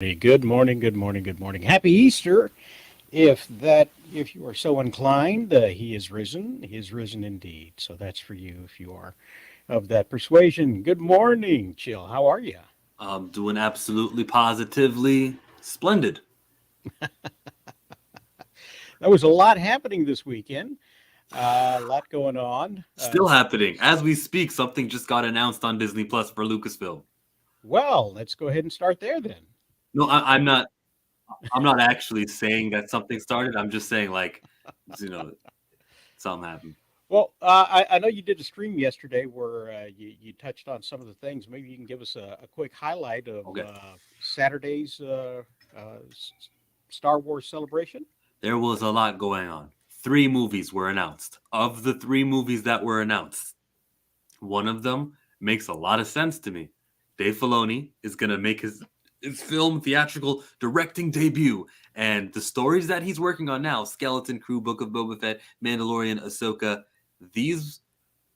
Good morning, good morning, good morning. Happy Easter. If you are so inclined, he is risen. He is risen indeed. So that's for you if you are of that persuasion. Good morning, Chill. How are you? Doing absolutely positively splendid. There was a lot happening this weekend. A lot going on. Still happening. As we speak, something just got announced on Disney Plus for Lucasfilm. Well, let's go ahead and start there then. No, I'm not. I'm not actually saying that something started. I'm just saying, like, you know, something happened. Well, I know you did a stream yesterday where you touched on some of the things. Maybe you can give us a quick highlight of Okay. Saturday's Star Wars celebration. There was a lot going on. Three movies were announced. Of the three movies that were announced, one of them makes a lot of sense to me. Dave Filoni is going to make his film theatrical directing debut, and the stories that he's working on now, Skeleton Crew, Book of Boba Fett, Mandalorian, Ahsoka, these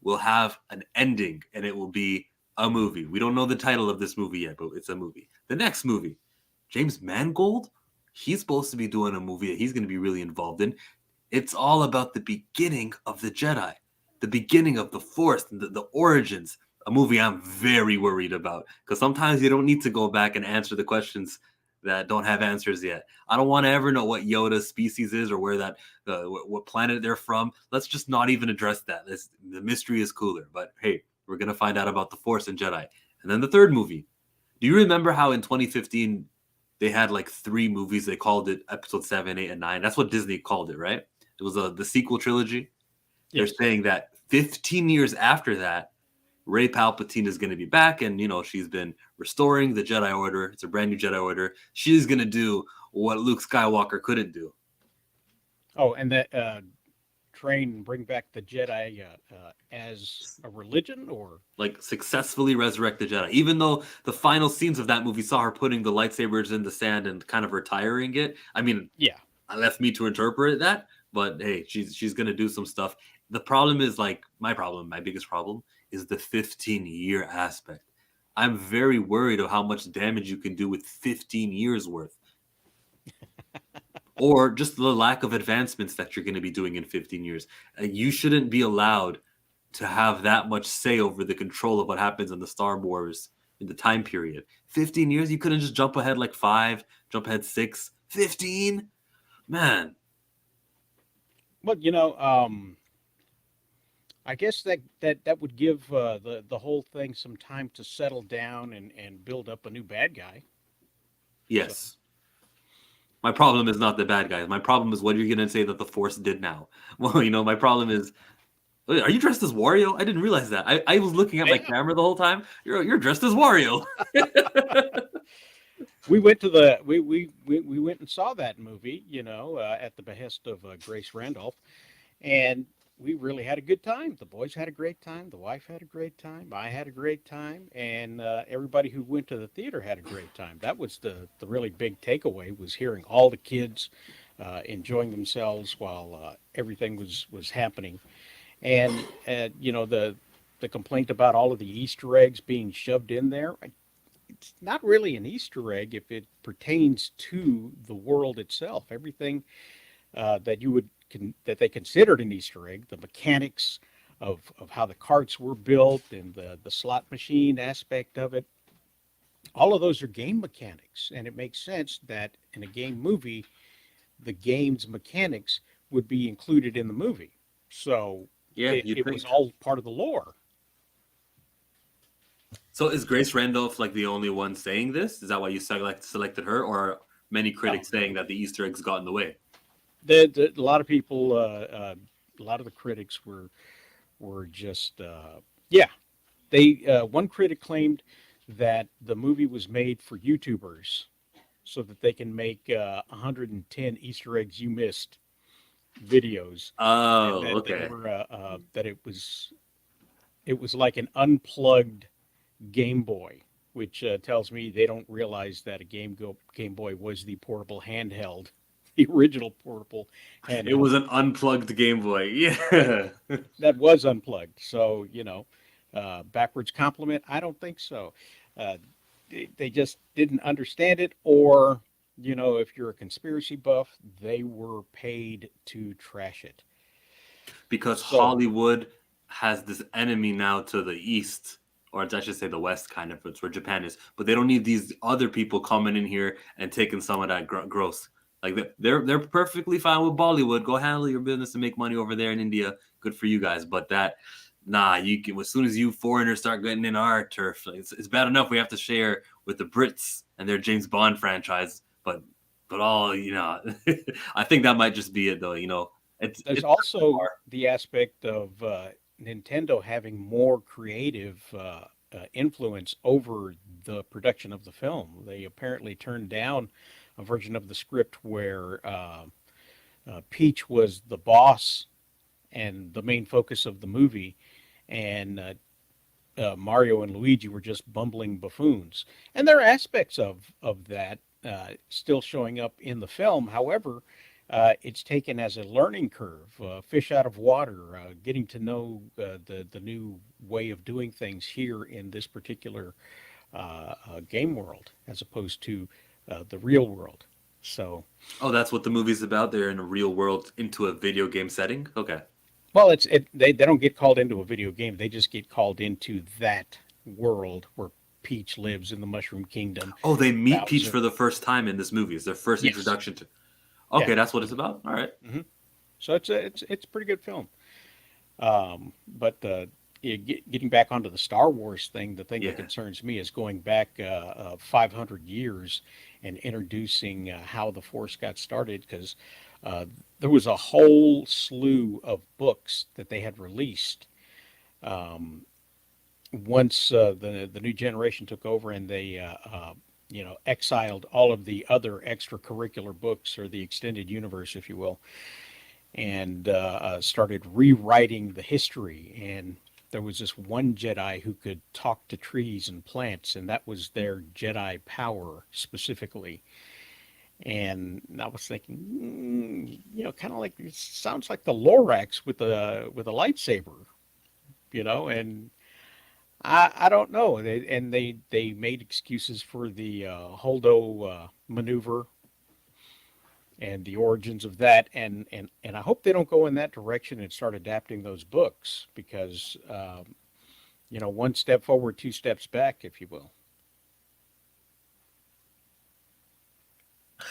will have an ending, and it will be a movie. We don't know the title of this movie yet, but it's a movie. The next movie, James Mangold, he's supposed to be doing a movie that he's going to be really involved in. It's all about the beginning of the Jedi, the beginning of the Force, the origins. A movie I'm very worried about because sometimes you don't need to go back and answer the questions that don't have answers yet. I don't want to ever know what Yoda's species is or where what planet they're from. Let's just not even address that. The mystery is cooler. But hey, we're gonna find out about the Force and Jedi. And then the third movie. Do you remember how in 2015 they had like three movies? They called it Episode 7, 8, and 9. That's what Disney called it, right? It was the sequel trilogy. They're Yes. saying that 15 years after that, Ray Palpatine is going to be back, and she's been restoring the Jedi Order. It's a brand new Jedi Order. She's going to do what Luke Skywalker couldn't do, Oh, and that train and bring back the Jedi as a religion, or like successfully resurrect the Jedi. Even though the final scenes of that movie saw her putting the lightsabers in the sand and kind of retiring it. I mean, yeah. I left me to interpret that, but hey, she's going to do some stuff. The problem is like my biggest problem is the 15-year aspect. I'm very worried of how much damage you can do with 15 years worth, or just the lack of advancements that you're going to be doing in 15 years. You shouldn't be allowed to have that much say over the control of what happens in the Star Wars in the time period. 15 years, you couldn't just jump ahead like 5, jump ahead 6, 15? Man, Well, I guess that would give the whole thing some time to settle down and build up a new bad guy. So yes. My problem is not the bad guys. My problem is what you're going to say that the Force did now. Well, my problem is, are you dressed as Wario? I didn't realize that. I was looking at I my am. camera the whole time. You're dressed as Wario. We went to the we went and saw that movie, at the behest of Grace Randolph, and we really had a good time. The boys had a great time. The wife had a great time. I had a great time, and everybody who went to the theater had a great time. That was the really big takeaway, was hearing all the kids enjoying themselves while everything was happening. And the complaint about all of the Easter eggs being shoved in there, it's not really an Easter egg if it pertains to the world itself. Everything that they considered an Easter egg, the mechanics of how the carts were built and the slot machine aspect of it, all of those are game mechanics, and it makes sense that in a game movie, the game's mechanics would be included in the movie. So Yeah, you'd it was think. all part of the lore. So is Grace Randolph like the only one saying this? Is that why you selected her, or are many No, critics saying that the Easter eggs got in the way? a lot of people, a lot of the critics were just yeah. They one critic claimed that the movie was made for YouTubers so that they can make 110 Easter eggs you missed videos, and Oh, that they okay. were that it was like an unplugged Game Boy, which tells me they don't realize that a Game Boy was the portable handheld, the original portable It handheld was an unplugged Game Boy. Yeah. that was unplugged. So backwards compliment. I don't think so. Uh, they just didn't understand it, or if you're a conspiracy buff, they were paid to trash it. Because So Hollywood has this enemy now to the east, or I should say the west, kind of. It's where Japan is, but they don't need these other people coming in here and taking some of that gross. Like they're perfectly fine with Bollywood. Go handle your business and make money over there in India. Good for you guys. But that, nah, you can, as soon as you foreigners start getting in our turf, like, it's bad enough we have to share with the Brits and their James Bond franchise. But all I think that might just be it though. there's It's also the aspect of Nintendo having more creative influence over the production of the film. They apparently turned down a version of the script where Peach was the boss and the main focus of the movie, and Mario and Luigi were just bumbling buffoons. And there are aspects of that still showing up in the film. However, it's taken as a learning curve, fish out of water, getting to know the new way of doing things here in this particular game world, as opposed to the real world. So, Oh, that's what the movie's about. They're in a real world into a video game setting. Okay. well, they don't get called into a video game. They just get called into that world where Peach lives in the Mushroom Kingdom. Oh, they meet Peach Bowser, for the first time in this movie. It's their first yes, introduction to. yeah. Okay, that's what it's about. All right. Hmm. So it's a pretty good film. But yeah, getting back onto the Star Wars thing, the thing that Yeah. concerns me is going back 500 years and introducing how the Force got started, because uh, there was a whole slew of books that they had released once the new generation took over, and they exiled all of the other extracurricular books, or the extended universe, if you will, and started rewriting the history. And there was this one Jedi who could talk to trees and plants, and that was their Jedi power specifically. And I was thinking, kind of like, it sounds like the Lorax with a lightsaber, and I don't know. And they made excuses for the Holdo maneuver and the origins of that, and I hope they don't go in that direction and start adapting those books, because one step forward, two steps back, if you will.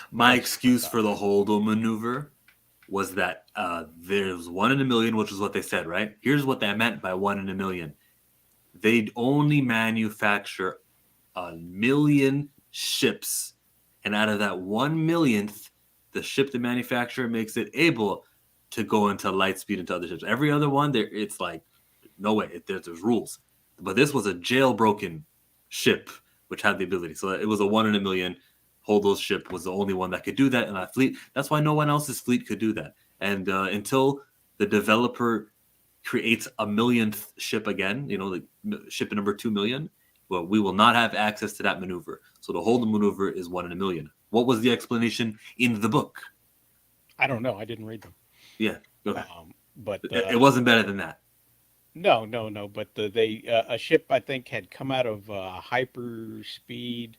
My That's my excuse for thoughts. the Holdo maneuver was that there's 1 in a million, which is what they said, right? Here's what they meant by 1 in a million. They'd only manufacture 1 million ships, and out of that 1 millionth, the ship the manufacturer makes it able to go into light speed into other ships. Every other one, there it's like no way. There's rules, but this was a jailbroken ship which had the ability. So it was a 1 in a million. Holdo's ship was the only one that could do that in that fleet. That's why no one else's fleet could do that. And until the developer creates a millionth ship again, like ship number 2 million, well, we will not have access to that maneuver. So the Holdo maneuver is 1 in a million. What was the explanation in the book? I don't know. I didn't read them. Yeah, okay. But It wasn't better than that. no, no, no. But they a ship, I think, had come out of hyperspeed,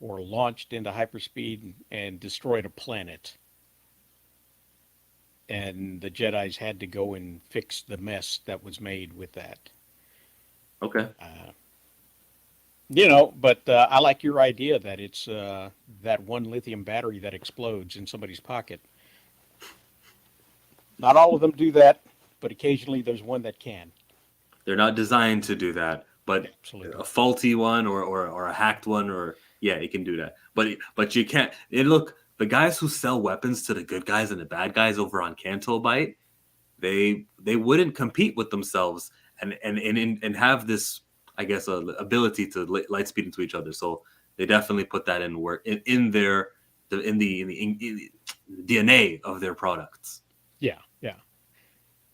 or launched into hyperspeed and destroyed a planet, and the Jedi's had to go and fix the mess that was made with that. Okay. Uh, but I like your idea that it's that one lithium battery that explodes in somebody's pocket. Not all of them do that, but occasionally there's one that can. They're not designed to do that, but a Absolutely. faulty one or a hacked one, or yeah, it can do that. But you can't. And look, the guys who sell weapons to the good guys and the bad guys over on Canto Bite, they wouldn't compete with themselves and have this, I guess, ability to light speed into each other. So they definitely put that in work in their in the DNA of their products. Yeah, yeah.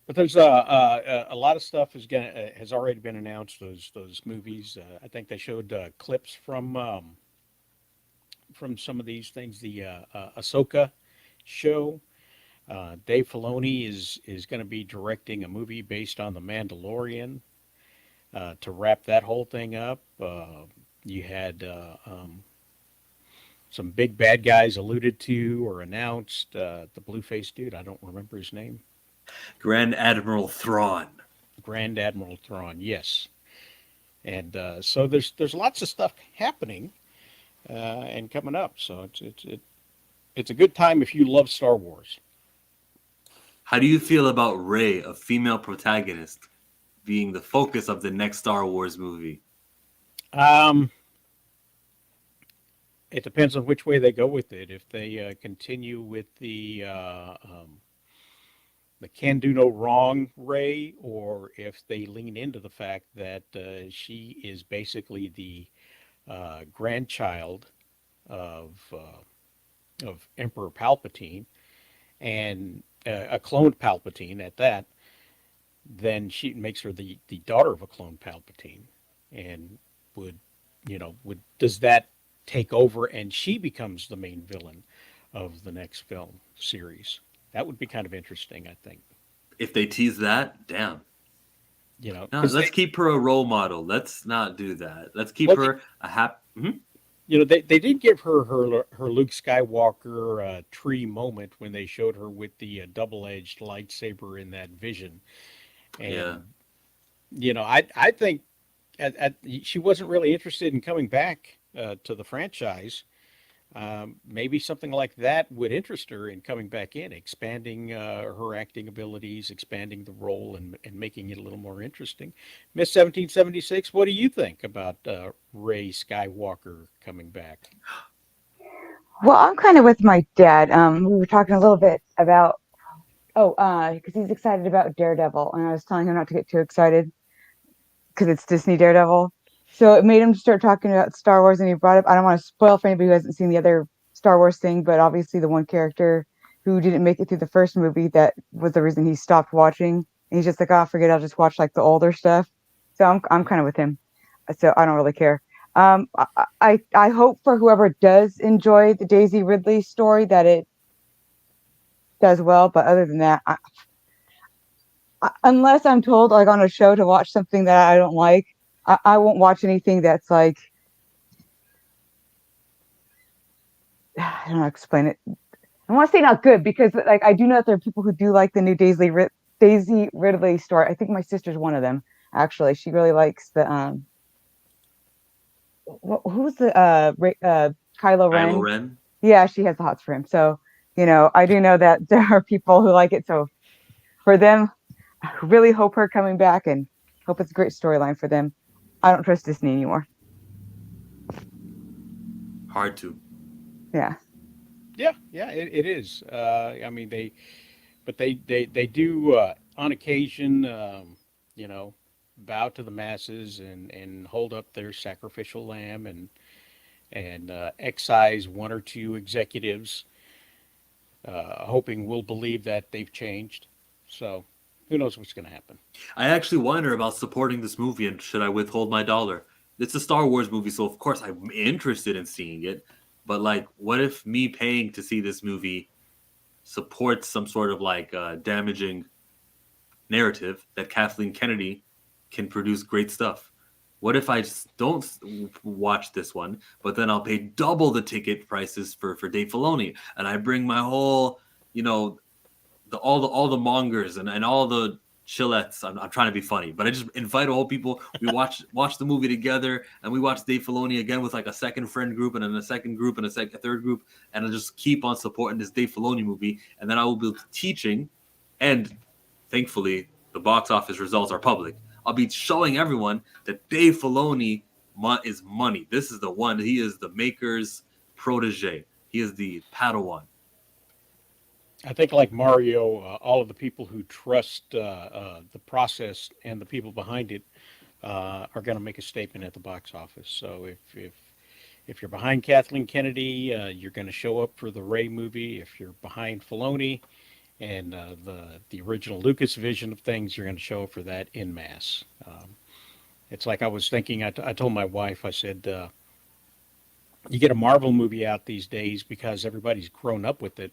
But there's a lot of stuff has already been announced. Those movies. I think they showed clips from some of these things. The Ahsoka show. Dave Filoni is going to be directing a movie based on the Mandalorian to wrap that whole thing up. You had some big bad guys alluded to or announced. The blue faced dude, I don't remember his name. Grand Admiral Thrawn. Grand Admiral Thrawn, yes. And so there's lots of stuff happening and coming up. So it's a good time if you love Star Wars. How do you feel about Rey, a female protagonist, being the focus of the next Star Wars movie? Um, it depends on which way they go with it. If they continue with the can do no wrong Ray, or if they lean into the fact that she is basically the grandchild of Emperor Palpatine and a cloned Palpatine at that, then she makes her the daughter of a clone Palpatine, and would would does that take over and she becomes the main villain of the next film series? That would be kind of interesting, I think. If they tease that, damn. No, Because let's keep her a role model. Let's not do that. Let's keep well, her a happy. they did give her Luke Skywalker tree moment when they showed her with the double-edged lightsaber in that vision, Yeah. and I think she wasn't really interested in coming back to the franchise. Maybe something like that would interest her in coming back in, expanding her acting abilities, expanding the role, and making it a little more interesting. Miss 1776, what do you think about Ray Skywalker coming back? Well, I'm kind of with my dad. We were talking a little bit about because he's excited about Daredevil, and I was telling him not to get too excited because it's Disney Daredevil. So it made him start talking about Star Wars, and he brought up. I don't want to spoil for anybody who hasn't seen the other Star Wars thing, but obviously the one character who didn't make it through the first movie that was the reason he stopped watching. And he's just like, oh, forget it, I'll just watch like the older stuff. So I'm kind of with him. So I don't really care. I hope for whoever does enjoy the Daisy Ridley story that it does well. But other than that, unless I'm told like on a show to watch something that I don't like, I won't watch anything that's like I don't know how to explain it. I want to say not good because like I do know that there are people who do like the new Daisy Ridley story. I think my sister's one of them actually. She really likes the who's the Kylo Kylo Ren. Ren. Yeah, she has the hots for him. So I do know that there are people who like it. So for them, I really hope her coming back and hope it's a great storyline for them. I don't trust Disney anymore. Hard to. Yeah. Yeah, it is. I mean, they do on occasion, you know, bow to the masses and hold up their sacrificial lamb and excise one or two executives, hoping we'll believe that they've changed. So who knows what's going to happen? I actually wonder about supporting this movie and should I withhold my dollar? It's a Star Wars movie, so of course I'm interested in seeing it. But like, what if me paying to see this movie supports some sort of like damaging narrative that Kathleen Kennedy can produce great stuff? What if I just don't watch this one, but then I'll pay double the ticket prices for Dave Filoni, and I bring my whole, you know, all the mongers and all the chillettes. I'm trying to be funny, but I just invite all people. We watch the movie together, and we watch Dave Filoni again with like a second friend group, and then a second group, and a third group, and I just keep on supporting this Dave Filoni movie, and then I will be teaching, and thankfully the box office results are public. I'll be showing everyone that Dave Filoni is money. This is the one. He is the maker's protege. He is the Padawan. I think, like Mario, all of the people who trust the process and the people behind it are going to make a statement at the box office. So if you're behind Kathleen Kennedy, you're going to show up for the Ray movie. If you're behind Filoni and the original Lucas vision of things, you're going to show up for that in mass. It's like I was thinking. I told my wife. I said, you get a Marvel movie out these days because everybody's grown up with it.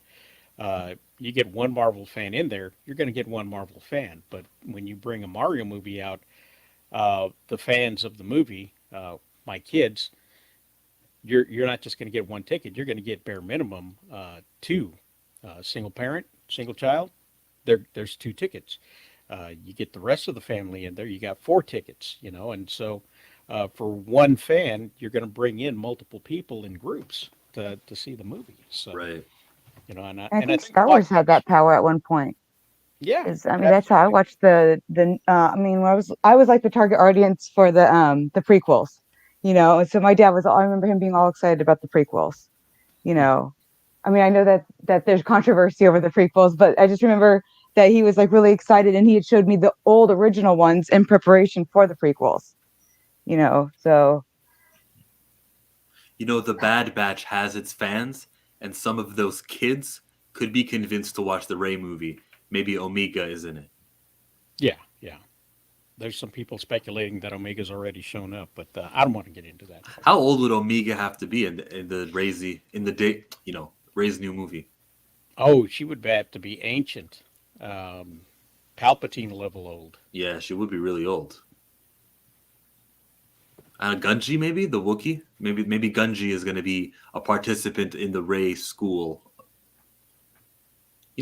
You get one Marvel fan in there, you're going to get one Marvel fan. But when you bring a Mario movie out, the fans of the movie, my kids, you're not just going to get one ticket. You're going to get bare minimum two. Single parent, single child. There's two tickets. You get the rest of the family in there. You got four tickets. And so for one fan, you're going to bring in multiple people in groups to see the movie. So Right. and I, I and I think think Star Wars had that power at one point. yeah, I mean, that's how I absolutely. watched the. I mean, when I was like the target audience for the prequels, And so my dad was. I remember him being all excited about the prequels. You Mhm. know, I mean, I know that there's controversy over the prequels, but I just remember that he was like really excited, and he had showed me the old original ones in preparation for the prequels. So The Bad Batch has its fans, and some of those kids could be convinced to watch the Ray movie. Maybe Omega is in it. Yeah, yeah. There's some people speculating that Omega's already shown up, but I don't want to get into that part. How old would Omega have to be in the Ray's new movie? Oh, she would have to be ancient, um, Palpatine level old. Yeah, she would be really old. Gunji, maybe the Wookiee. Maybe Gunji is going to be a participant in the Ray school.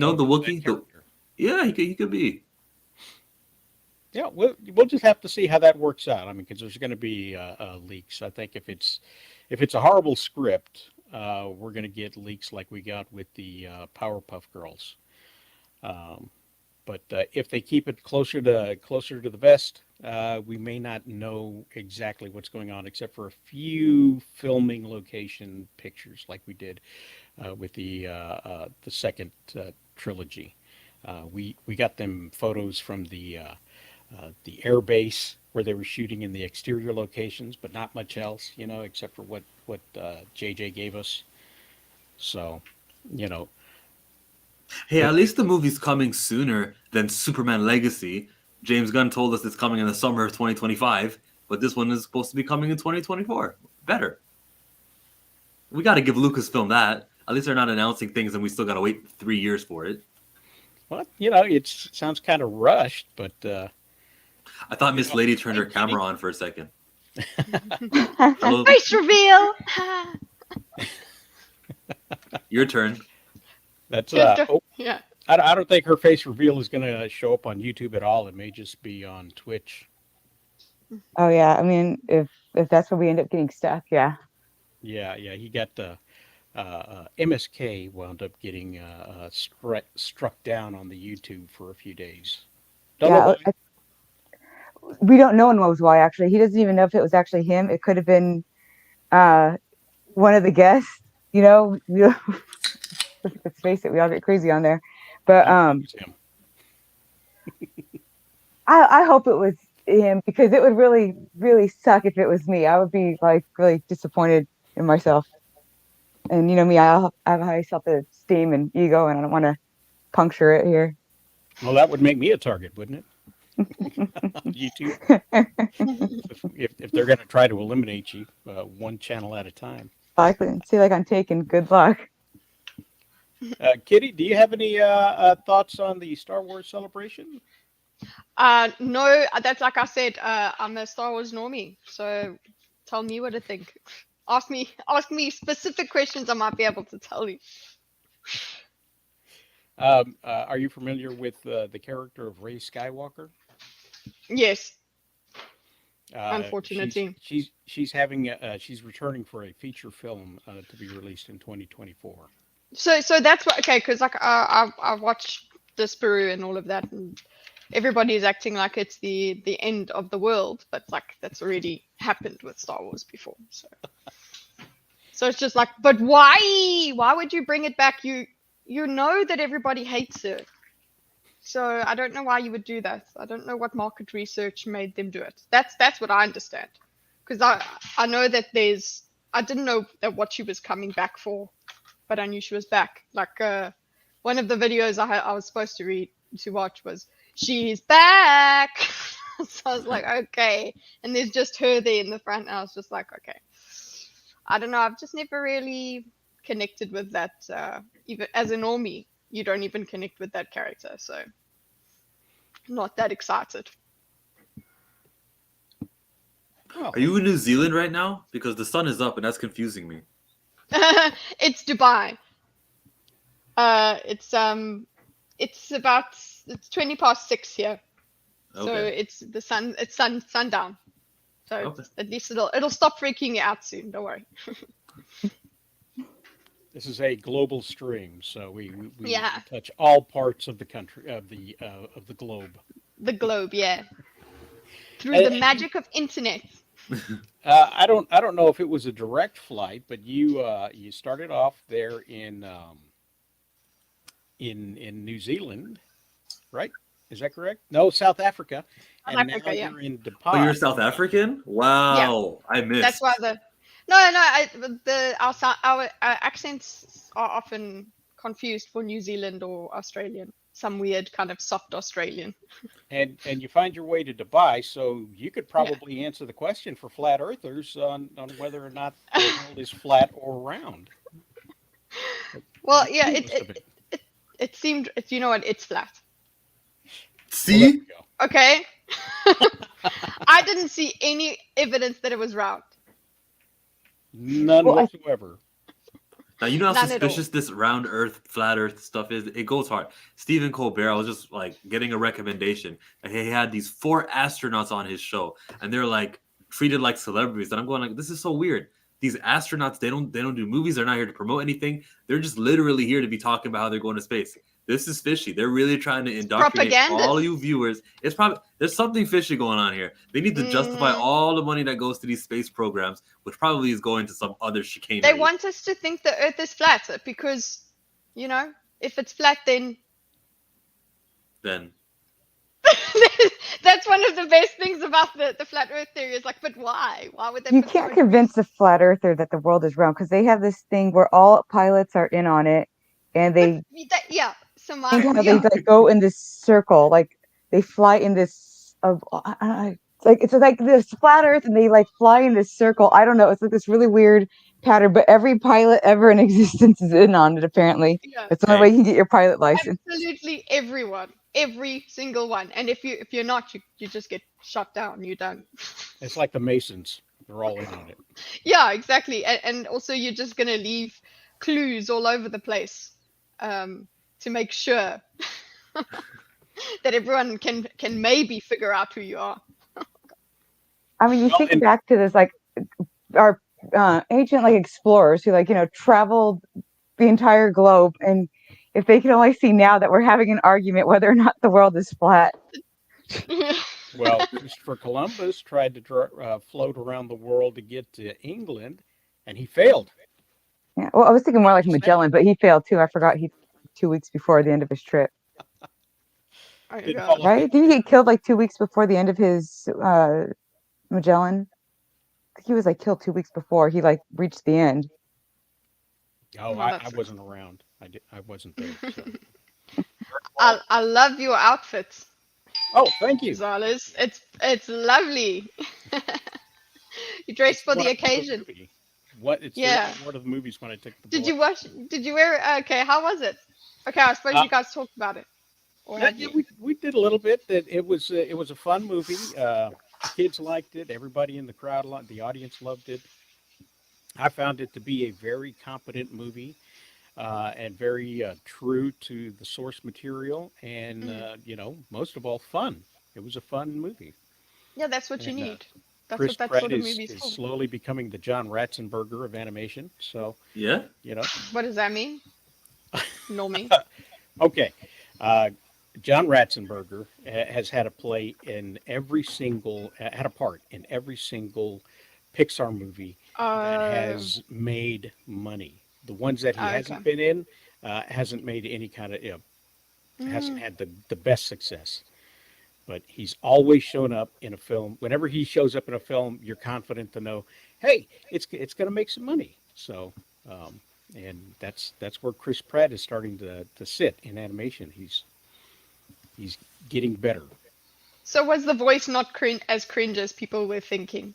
Oh, The that Wookiee. character. Yeah, he could be. Yeah, we'll just have to see how that works out. I mean, because there's going to be leaks. I think if it's a horrible script, we're going to get leaks like we got with the Powerpuff Girls. Um, but if they keep it closer to the vest, we may not know exactly what's going on, except for a few filming location pictures, like we did with the second trilogy. We got them photos from the air base where they were shooting in the exterior locations, but not much else, except for what JJ gave us. So, you know, Hey, but at least the movie's coming sooner than Superman Legacy. James Gunn told us it's coming in the summer of 2025, but this one is supposed to be coming in 2024. Better. We got to give Lucasfilm that. At least they're not announcing things and we still got to wait 3 years for it. well, it sounds kind of rushed, but I thought Miss Lady turned hey, her camera Kitty. on for a second. I Hello, Face reveal. your turn. That's Just yeah. I don't think her face reveal is going to show up on YouTube at all. It may just be on Twitch. oh yeah, I mean, if that's where we end up getting stuck, yeah, Yeah, yeah, he got MSK wound up getting struck down on the YouTube for a few days. Don't know yeah. why. We don't know knows why actually. He doesn't even know if it was actually him. It could have been uh one of the guests. Let's face it, we all get crazy on there. But I believe it's him. I hope it was him because it would really, really suck if it was me. I would be like really disappointed in myself. And me, I have high self-esteem and ego, and I don't want to puncture it here. Well, that would make me a target, wouldn't it? On YouTube, if they're going to try to eliminate you one channel at a time. Likely, see, like I'm taking. Good luck. Kitty, do you have any thoughts on the Star Wars celebration? No, that's like I said. I'm a Star Wars normie, so tell me what to think. Ask me specific questions. I might be able to tell you. Are you familiar with the character of Rey Skywalker? Yes, She's unfortunately. she's returning for a feature film to be released in 2024. So that's what. Okay, because like I watched this Peru and all of that, and everybody's acting like it's the end of the world, but like that's already happened with Star Wars before. So it's just like, but why? Why would you bring it back? You know that everybody hates it. So I don't know why you would do that. I don't know what market research made them do it. That's what I understand. Because I know that I didn't know that what she was coming back for, but I knew she was back. Like one of the videos I was supposed to watch was she's back. So I was like, okay. And there's just her there in the front. And I was just like, okay. I don't know. I've just never really connected with that. Even as a normie, you don't even connect with that character. So not that excited. Oh, Are you in New Zealand right now? Because the sun is up and that's confusing me. It's Dubai. It's 20 past 6 here. So Okay. it's sundown. So Okay. at least it'll stop freaking you out soon. Don't worry. this is a global stream, so we Yeah, touch all parts of the country of the globe. the globe. Yeah, through And, the and magic of internet. I don't know if it was a direct flight, but you started off there in New Zealand, right? Is that correct? No, South Africa, South and now Africa, yeah. you're in Oh, you're Dubai. South African? Yeah, Wow, I that's missed. why our accents are often confused for New Zealand or Australian. Some weird kind of soft Australian. And you find your way to Dubai, so you could Yeah. probably answer the question for flat earthers on whether or not the world is flat or round. Well, yeah, Most of it. it seemed. You know what? It's flat. Well, there See? we go. Okay. I didn't see any evidence that it was round. None Well, whatsoever. Now you know how None at all. suspicious this round Earth, flat Earth stuff is. It goes hard. Stephen Colbert, I was just like getting a recommendation. And he had these 4 astronauts on his show, and they're like treated like celebrities. And I'm going like, this is so weird. These astronauts, they don't do movies. They're not here to promote anything. They're just literally here to be talking about how they're going to space. This is fishy. They're really trying to indoctrinate Propaganda. all you viewers. It's probably there's something fishy going on here. They need to justify Mhm. all the money that goes to these space programs, which probably is going to some other chicanery. They want us to think the Earth is flat because, if it's flat, then Then that's one of the best things about the flat Earth theory. Is like, but why? Why would they? you put can't so- convince a flat earther that the world is round because they have this thing where all pilots are in on it, and they Yeah. So think how they yeah. like go in this circle, like they fly in this it's like this flat Earth, and they like fly in this circle. I don't know. It's like this really weird pattern, but every pilot ever in existence is in on it. Apparently, Yeah. it's the only way you can get your pilot license. Absolutely everyone, every single one. And if you're not, you just get shot down. You're done. It's like the Masons. They're all in on it. Yeah, exactly. And also you're just gonna leave clues all over the place to make sure that everyone can maybe figure out who you are. I mean, you Well, think and- back to this, like our ancient like explorers who traveled the entire globe, and if they could only see now that we're having an argument whether or not the world is flat. Well, Christopher Columbus tried to float around the world to get to England, and he failed. Yeah. Well, I was thinking more like Just saying. Magellan, but he failed too. I forgot he 2 weeks before the end of his trip. Oh, Didn't God. follow Right? Didn't he get killed like 2 weeks before the end of his Magellan? I think he was like killed 2 weeks before he like reached the end. Oh, No, I that's- wasn't around. I wasn't there. So. I love your outfits, Oh, thank you. Gonzalez. It's lovely. You dressed for What the I took occasion. movie. What? It's Yeah. one of the movies when I took the. Did boy. you watch? Did you wear? Okay, how was it? Okay, I suppose you guys talked about it. Or Yeah, have yeah, you? we did a little bit. That it was a fun movie. The kids liked it. Everybody in the crowd, the audience loved it. I found it to be a very competent movie, and very true to the source material, and most of all, fun. It was a fun movie. Yeah, that's what you And, need. That's Chris what that Pratt sort of is movie's for. slowly becoming the John Ratzenberger of animation. So yeah. What does that mean? Normie. Okay. John Ratzenberger has had a play in every single, had a part in every single Pixar movie that has made money. The ones that he hasn't been in hasn't made any kind of, hasn't had the best success. But he's always shown up in a film. Whenever he shows up in a film, you're confident to know, hey, it's going to make some money. So, and that's where Chris Pratt is starting to sit in animation. He's getting better. So was the voice not as cringe as people were thinking?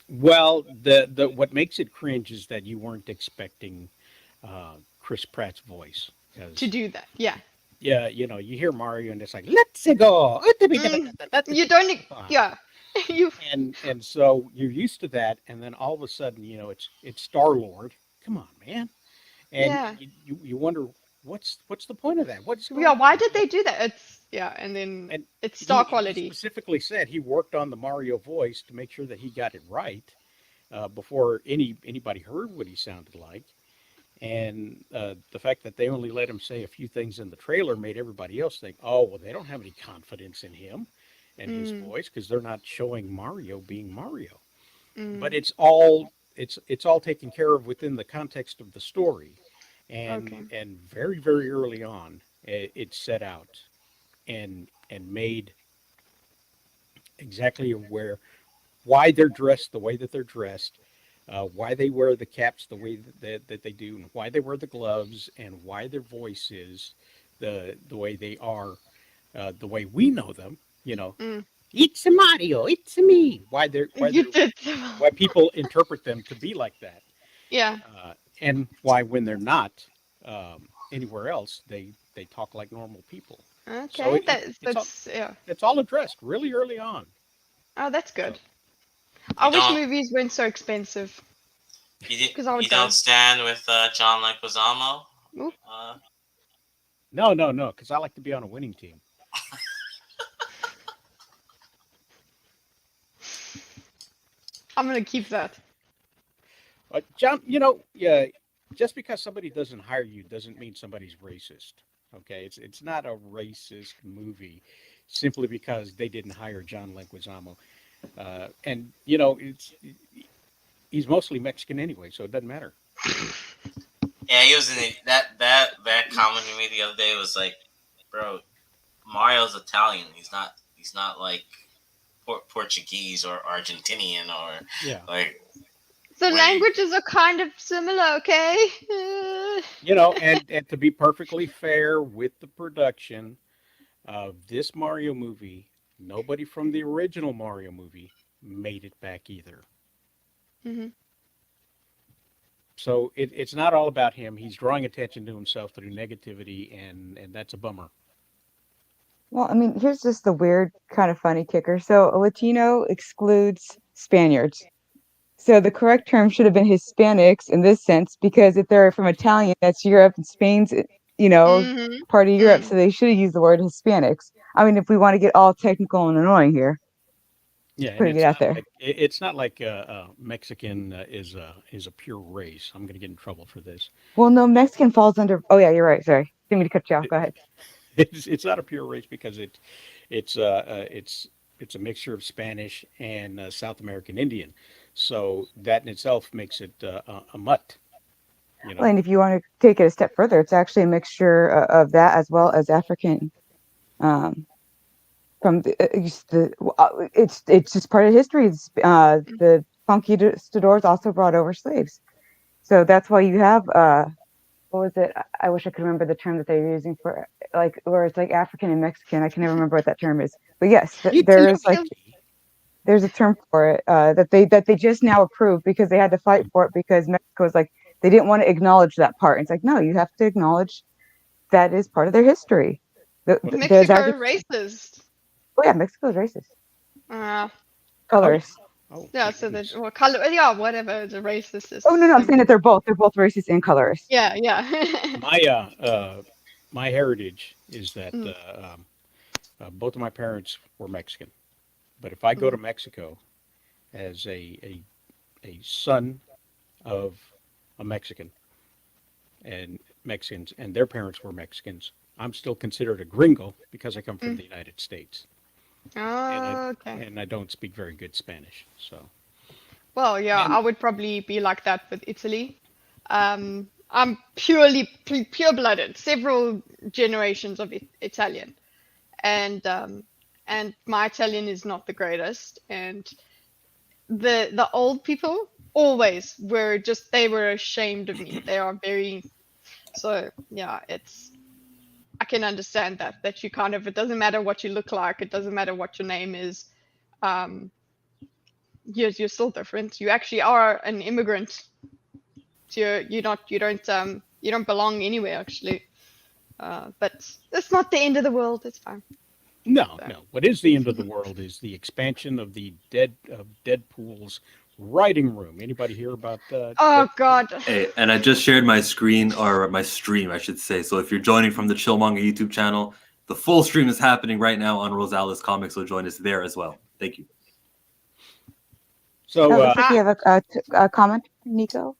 Well, the what makes it cringe is that you weren't expecting Chris Pratt's voice. To do that, yeah. Yeah, you hear Mario and it's like, let's go. You don't, yeah. You and so you're used to that, and then all of a sudden, it's Star Lord. Come on, man, and yeah. you wonder what's the point of that? What's going Yeah, on? why did they do that? It's yeah, and then And it's star he quality. specifically said he worked on the Mario voice to make sure that he got it right before anybody heard what he sounded like. And the fact that they only let him say a few things in the trailer made everybody else think, oh, well, they don't have any confidence in him and his Mm, voice because they're not showing Mario being Mario. But mm, it's all taken care of within the context of the story, okay. and very very early on, it's set out and made exactly aware why they're dressed the way that they're dressed, why they wear the caps the way that they do, and why they wear the gloves, and why their voice is the way they are, the way we know them. You know, Mm. it's a Mario, it's a me. You did. Why people interpret them to be like that, Yeah. and why when they're not anywhere else they talk like normal people. So Okay. Yeah. it's all addressed really early on. Oh, that's So good. I You wish don't movies weren't so expensive because I you would don't go. stand with John Leguizamo? Ooh, Uh, no, because I like to be on a winning team. I'm gonna keep that. John, yeah, just because somebody doesn't hire you doesn't mean somebody's racist. Okay, it's not a racist movie simply because they didn't hire John Leguizamo. And he's mostly Mexican anyway, so it doesn't matter. yeah, he was in it. That comment he made the other day was like, bro, Mario's Italian. He's not like Portuguese or Argentinian or Yeah, like The where you, languages are kind of similar, okay? and to be perfectly fair with the production of this Mario movie, nobody from the original Mario movie made it back either. Mhm. So it's not all about him. He's drawing attention to himself through negativity, and that's a bummer. Well, I mean, here's just the weird, kind of funny kicker. So a Latino excludes Spaniards. So the correct term should have been Hispanics in this sense, because if they're from Italian, that's Europe, and Spain's, you know, Mhm. part of Europe. Mm. So they should have used the word Hispanics. I mean, if we want to get all technical and annoying here, Yeah, just and putting it out there. it's not like Mexican is a pure race. I'm going to get in trouble for this. Well, no, Mexican falls under. Oh yeah, you're right. Sorry, didn't mean to cut you off. Go ahead. It's not a pure race because it's uh, uh, it's it's a mixture of Spanish and South American Indian. So that in itself makes it a mutt. You Well, know. and if you want to take it a step further, it's actually a mixture of that as well as African. Um, from it's just part of history. The conquistadors also brought over slaves, so that's why you have what was it? I wish I could remember the term that they were using for like where it's like African and Mexican. I can never remember what that term is. But yes, It's there's like lovely. there's a term for it that they just now approved because they had to fight for it because Mexico was like they didn't want to acknowledge that part. It's like no, you have to acknowledge that is part of their history. Well, There's Mexico actually racist. oh yeah, Mexico's racist, Uh, oh yeah. colorist. Oh yeah, my so that goodness. well, color, yeah, whatever. The racist is Oh no, no, I'm saying simple. that they're both racist and colorist. Yeah, yeah. My my heritage is that Mm, both of my parents were Mexican. But if I go to mm, Mexico as a son of a Mexican and Mexicans and their parents were Mexicans, I'm still considered a gringo because I come from mm. the United States and I Oh, okay. and I don't speak very good Spanish. So Well, yeah, and I would probably be like that with Italy. I'm purely pure-blooded, several generations of Italian, and my Italian is not the greatest. And the old people always were just they were ashamed of me. They are very so yeah. It's I can understand that you kind of it doesn't matter what you look like, it doesn't matter what your name is. Um, you're still different. You actually are an immigrant. You're not you don't belong anywhere actually. But it's not the end of the world. It's fine. No, So. no. What is the end of the world is the expansion of Deadpool's writing room. Anybody hear about Oh Deadpool? God. Hey, and I just shared my screen, or my stream, I should say. So if you're joining from the Chillmonger YouTube channel, the full stream is happening right now on Rosales Comics, so join us there as well. Thank you. Oh, So, looks like you have a comment, Nico.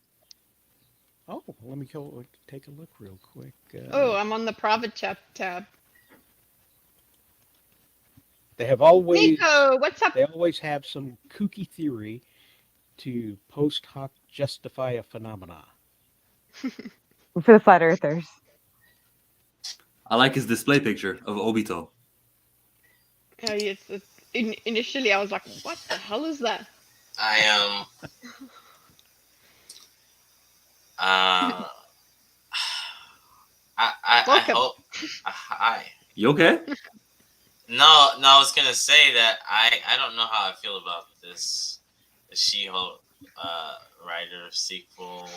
let me go take a look real quick. Oh, I'm on the private chat tab. They have always Nico, what's up? they always have some kooky theory to post hoc justify a phenomena. For the flat earthers. I like his display picture of Obito. Oh, yes. Initially, I was like, "What the hell is that?" I am. I Welcome. hope. Hi. You okay? No, I was gonna say that I don't know how I feel about this, the She-Hulk writer sequel.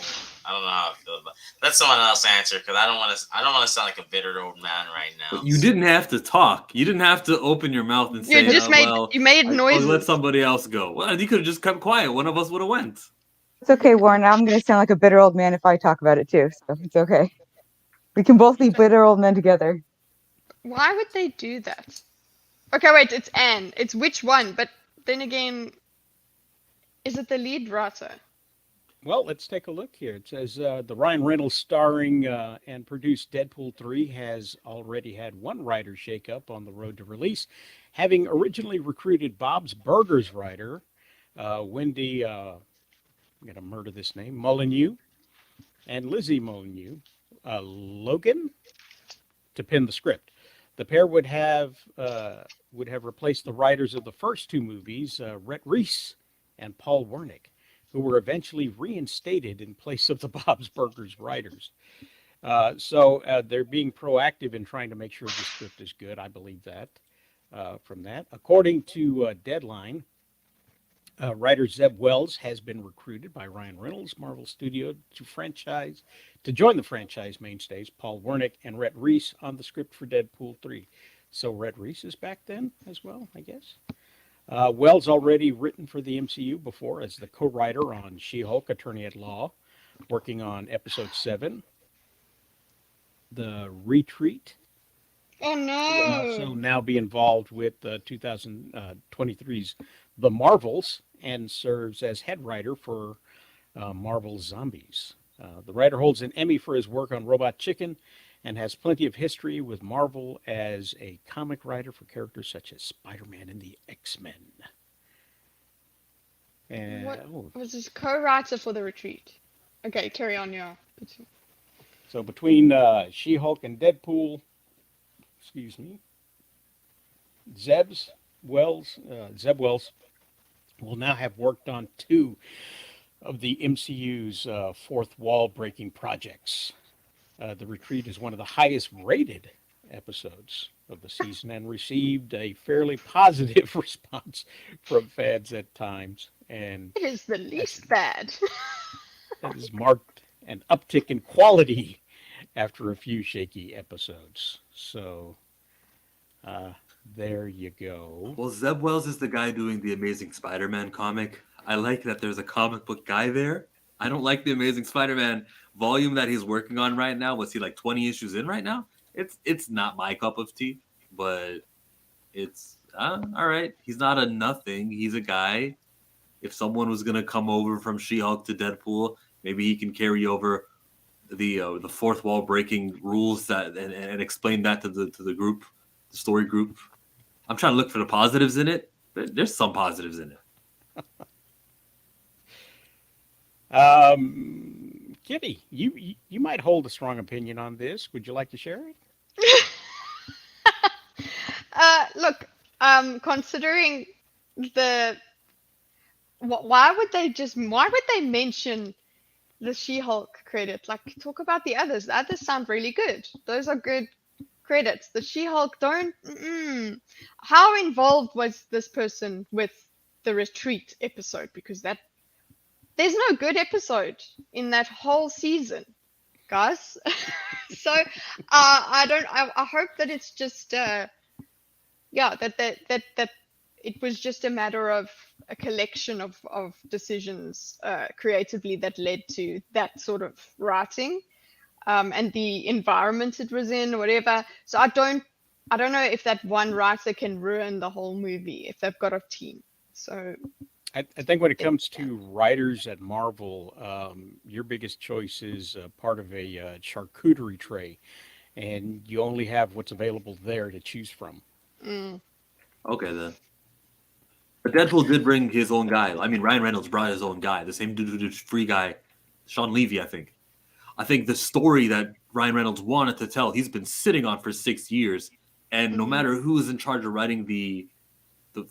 I don't know how I feel about. Let someone else answer because I don't want to sound like a bitter old man right now. But you didn't have to talk. You didn't have to open your mouth and say, You made noises. let somebody else go. Well, you could have just kept quiet. One of us would have went. It's okay, Warren. I'm going to sound like a bitter old man if I talk about it too, so it's okay. We can both be bitter old men together. Why would they do that? Okay, wait. It's Anne. It's which one? But then again, is it the lead writer? Well, let's take a look here. It says the Ryan Reynolds starring and produced Deadpool 3 has already had one writer shakeup on the road to release, having originally recruited Bob's Burgers writer, Wendy, I'm going to murder this name, Molyneux, and Lizzie Molyneux, Logan, to pen the script. The pair would have replaced the writers of the first two movies, Rhett Reese and Paul Wernick, who were eventually reinstated in place of the Bob's Burgers writers. So they're being proactive in trying to make sure the script is good. I believe that from that. According to Deadline, writer Zeb Wells has been recruited by Ryan Reynolds, Marvel Studio, to join the franchise mainstays, Paul Wernick and Rhett Reese, on the script for Deadpool 3. So Rhett Reese is back then as well, I guess. Wells already written for the MCU before as the co-writer on She-Hulk, Attorney at Law, working on Episode 7, The Retreat. Oh no! Also now be involved with 2023's The Marvels and serves as head writer for Marvel Zombies. The writer holds an Emmy for his work on Robot Chicken and has plenty of history with Marvel as a comic writer for characters such as Spider-Man and the X-Men. And What was his co-writer for The Retreat? Okay, carry on, yeah. so between She-Hulk and Deadpool, Zeb Wells will now have worked on two of the MCU's fourth wall breaking projects. The Retreat is one of the highest rated episodes of the season and received a fairly positive response from fans at times. And It is the least bad. that has marked an uptick in quality after a few shaky episodes. So there you go. Well, Zeb Wells is the guy doing the Amazing Spider-Man comic. I like that there's a comic book guy there. I don't like the Amazing Spider-Man volume that he's working on right now. Was he like 20 issues in right now? It's not my cup of tea, but it's all right. He's not a nothing. He's a guy. If someone was gonna come over from She-Hulk to Deadpool, maybe he can carry over the fourth wall breaking rules that and explain that to the group, the story group. I'm trying to look for the positives in it. There's some positives in it. Kitty, you might hold a strong opinion on this. Would you like to share it? Look, considering why would they mention the She-Hulk credit? Like, talk about the others. The others sound really good. Those are good credits. The She-Hulk don't. How involved was this person with the Retreat episode? Because there's no good episode in that whole season, guys. So I hope that it's just yeah, that it was just a matter of a collection of decisions creatively that led to that sort of writing, and the environment it was in, or whatever. So I don't know if that one writer can ruin the whole movie if they've got a team. So I think when it comes to writers at Marvel, your biggest choice is part of a charcuterie tray, and you only have what's available there to choose from. mm, Okay, then. But Deadpool did bring his own guy. I mean, Ryan Reynolds brought his own guy, the same dude who did Free Guy, Sean Levy, I think. I think the story that Ryan Reynolds wanted to tell, he's been sitting on for 6 years, and no mhm. matter who is in charge of writing the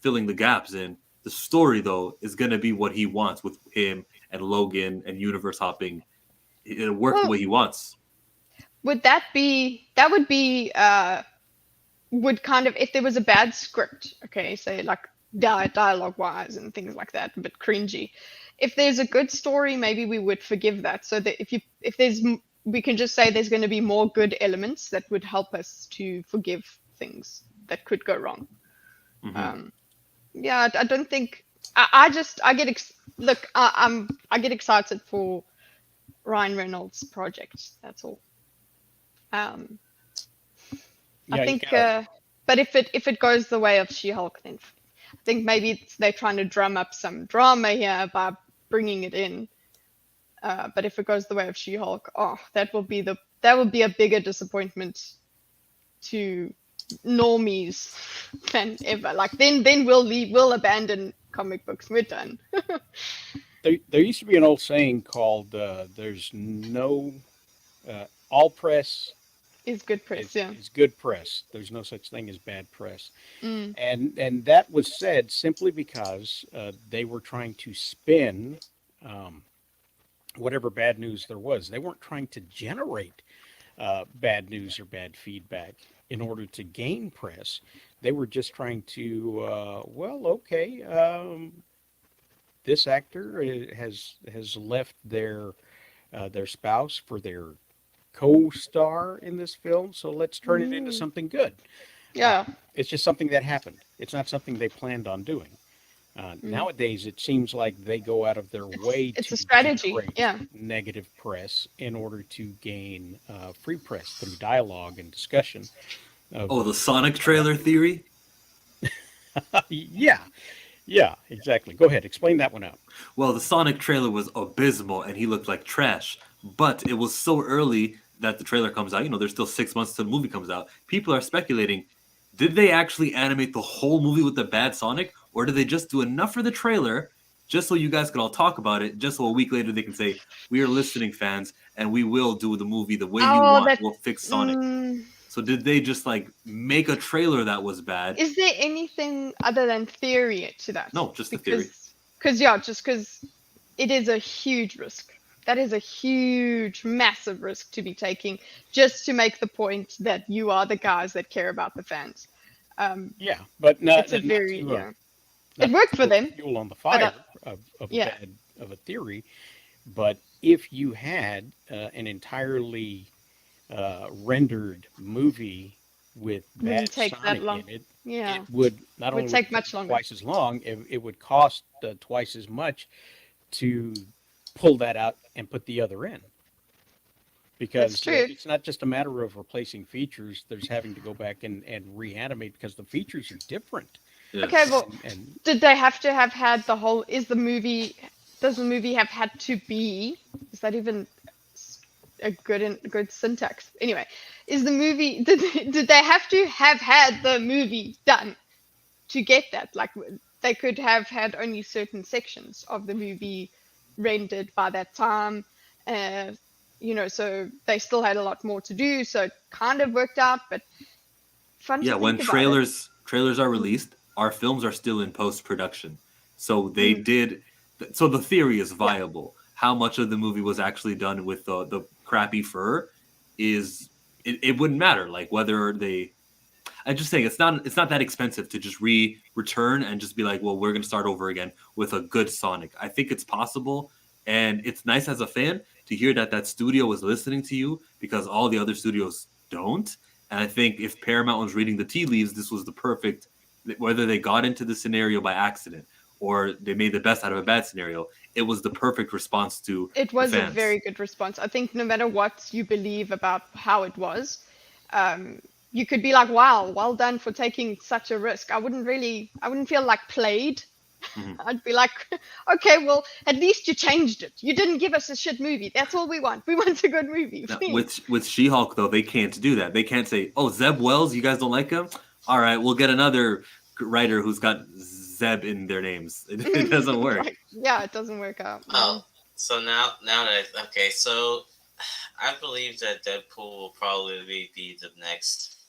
filling the gaps in, the story though is gonna be what he wants with him and Logan and universe hopping. It'll work the Well, way he wants. would that would be would kind of, if there was a bad script, okay, say like dialogue wise and things like that, a bit cringy. If there's a good story, maybe we would forgive that. So that if there's we can just say there's going to be more good elements that would help us to forgive things that could go wrong. Mhm. Yeah, I don't think I get look, I get excited for Ryan Reynolds' projects. That's all. Um, I Yeah, you think, gotta, but if it goes the way of She-Hulk, then I think maybe they're trying to drum up some drama here by bringing it in. But if it goes the way of She-Hulk, oh, that will be a bigger disappointment to normies than ever. Like then we'll abandon comic books. We're done. there used to be an old saying called "There's no all press Is good press, yeah. is good press. There's no such thing as bad press." Mm. And that was said simply because they were trying to spin um, whatever bad news there was. They weren't trying to generate bad news or bad feedback in order to gain press. They were just trying to, well, okay, this actor has left their spouse for their co-star in this film, so let's turn it into Mm. something good. Yeah. It's just something that happened. It's not something they planned on doing. Mm. Nowadays, it seems like they go out of their way It's to a strategy. generate Yeah. negative press in order to gain free press through dialogue and discussion. Of, Oh, the Sonic trailer theory? yeah, yeah, exactly. Go ahead, explain that one out. Well, the Sonic trailer was abysmal and he looked like trash. But it was so early that the trailer comes out. You know, there's still 6 months till the movie comes out. People are speculating, did they actually animate the whole movie with the bad Sonic? Or did they just do enough for the trailer just so you guys can all talk about it, just so a week later they can say, we are listening, fans, and we will do the movie the way you Oh, want. that. We'll fix Sonic. Mm, So did they just like make a trailer that was bad? is there anything other than theory to that? No, just the theory. Because it is a huge risk. That is a huge, massive risk to be taking just to make the point that you are the guys that care about the fans. Yeah, but not, It's a not very, to, yeah. not It worked to for put them, fuel on the but fire of yeah. a theory, but if you had an entirely rendered movie with Wouldn't bad take that Sonic long. in it, Yeah. it would not Would only take take much longer. twice as long, it would cost twice as much to pull that out and put the other in. That's Because true. it's not just a matter of replacing features. There's having to go back and reanimate because the features are different. Yeah. Okay, well, And did they have to have had the whole? Does the movie have had to be? Is that even a good syntax? Anyway, is the movie? Did they have to have had the movie done to get that? Like they could have had only certain sections of the movie rendered by that time. Uh, so they still had a lot more to do. So it kind of worked out, but fun Yeah, to when think about it. trailers are Mm. released, our films are still in post production. So they Mm. did. So the theory is viable. How much of the movie was actually done with the crappy fur is it wouldn't matter. Like whether they. I'm just saying it's not that expensive to just return and just be like, well, we're gonna start over again with a good Sonic. I think it's possible, and it's nice as a fan to hear that studio was listening to you because all the other studios don't. And I think if Paramount was reading the tea leaves, this was the perfect whether they got into the scenario by accident or they made the best out of a bad scenario, it was the perfect response to It the was a fans. very good response. I think no matter what you believe about how it was, you could be like, wow, well done for taking such a risk. I wouldn't feel like played. Mhm. I'd be like, okay, well, at least you changed it. You didn't give us a shit movie. That's all we want. We want a good movie. Now, Please. with She-Hulk though, they can't do that. They can't say, "Oh, Zeb Wells, you guys don't like him? All right, we'll get another writer who's got Zeb in their names." It doesn't work. Like, yeah, it doesn't work out. Oh, so now that okay, so I believe that Deadpool will probably be the next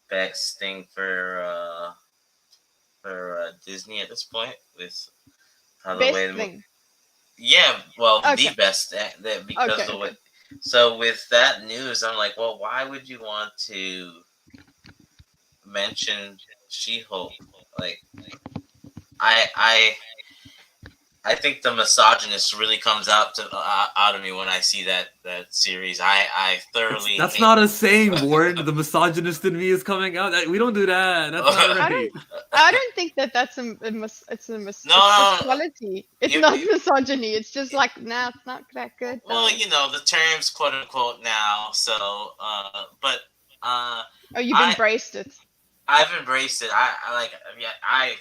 best thing for Disney at this point with how the way Best thing. yeah, well, Okay. the best that because Okay, the way. okay. So with that news, I'm like, well, why would you want to mention She-Hulk? Like, I I think the misogynist really comes out of me when I see that series. I thoroughly That's hate. not a saying, Warren. The misogynist in me is coming out. We don't do that. That's not right. I don't think that's it's No, just no, quality. It's You- not you- misogyny. It's just like, nah, it's not that good. Well, though. you know the terms, quote unquote, now. So, but Oh, you've I- embraced it. I've embraced it. I like, yeah,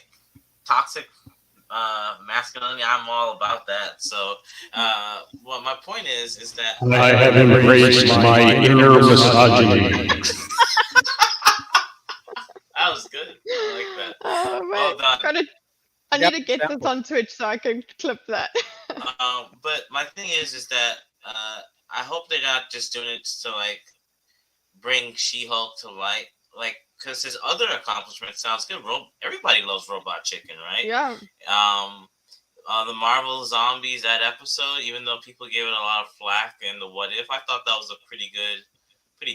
toxic masculinity. I'm all about that. So, well, my point is that I have embraced my inner misogyny. that was good. I like that. Oh, Well man. done. I Yep, need to get this sample. on Twitch so I can clip that. But my thing is that I hope they're not just doing it to like bring She-Hulk to light, like because his other accomplishment sounds good. Everybody loves Robot Chicken, right? Yeah. The Marvel Zombies, that episode, even though people gave it a lot of flack, and the What If, I thought that was a pretty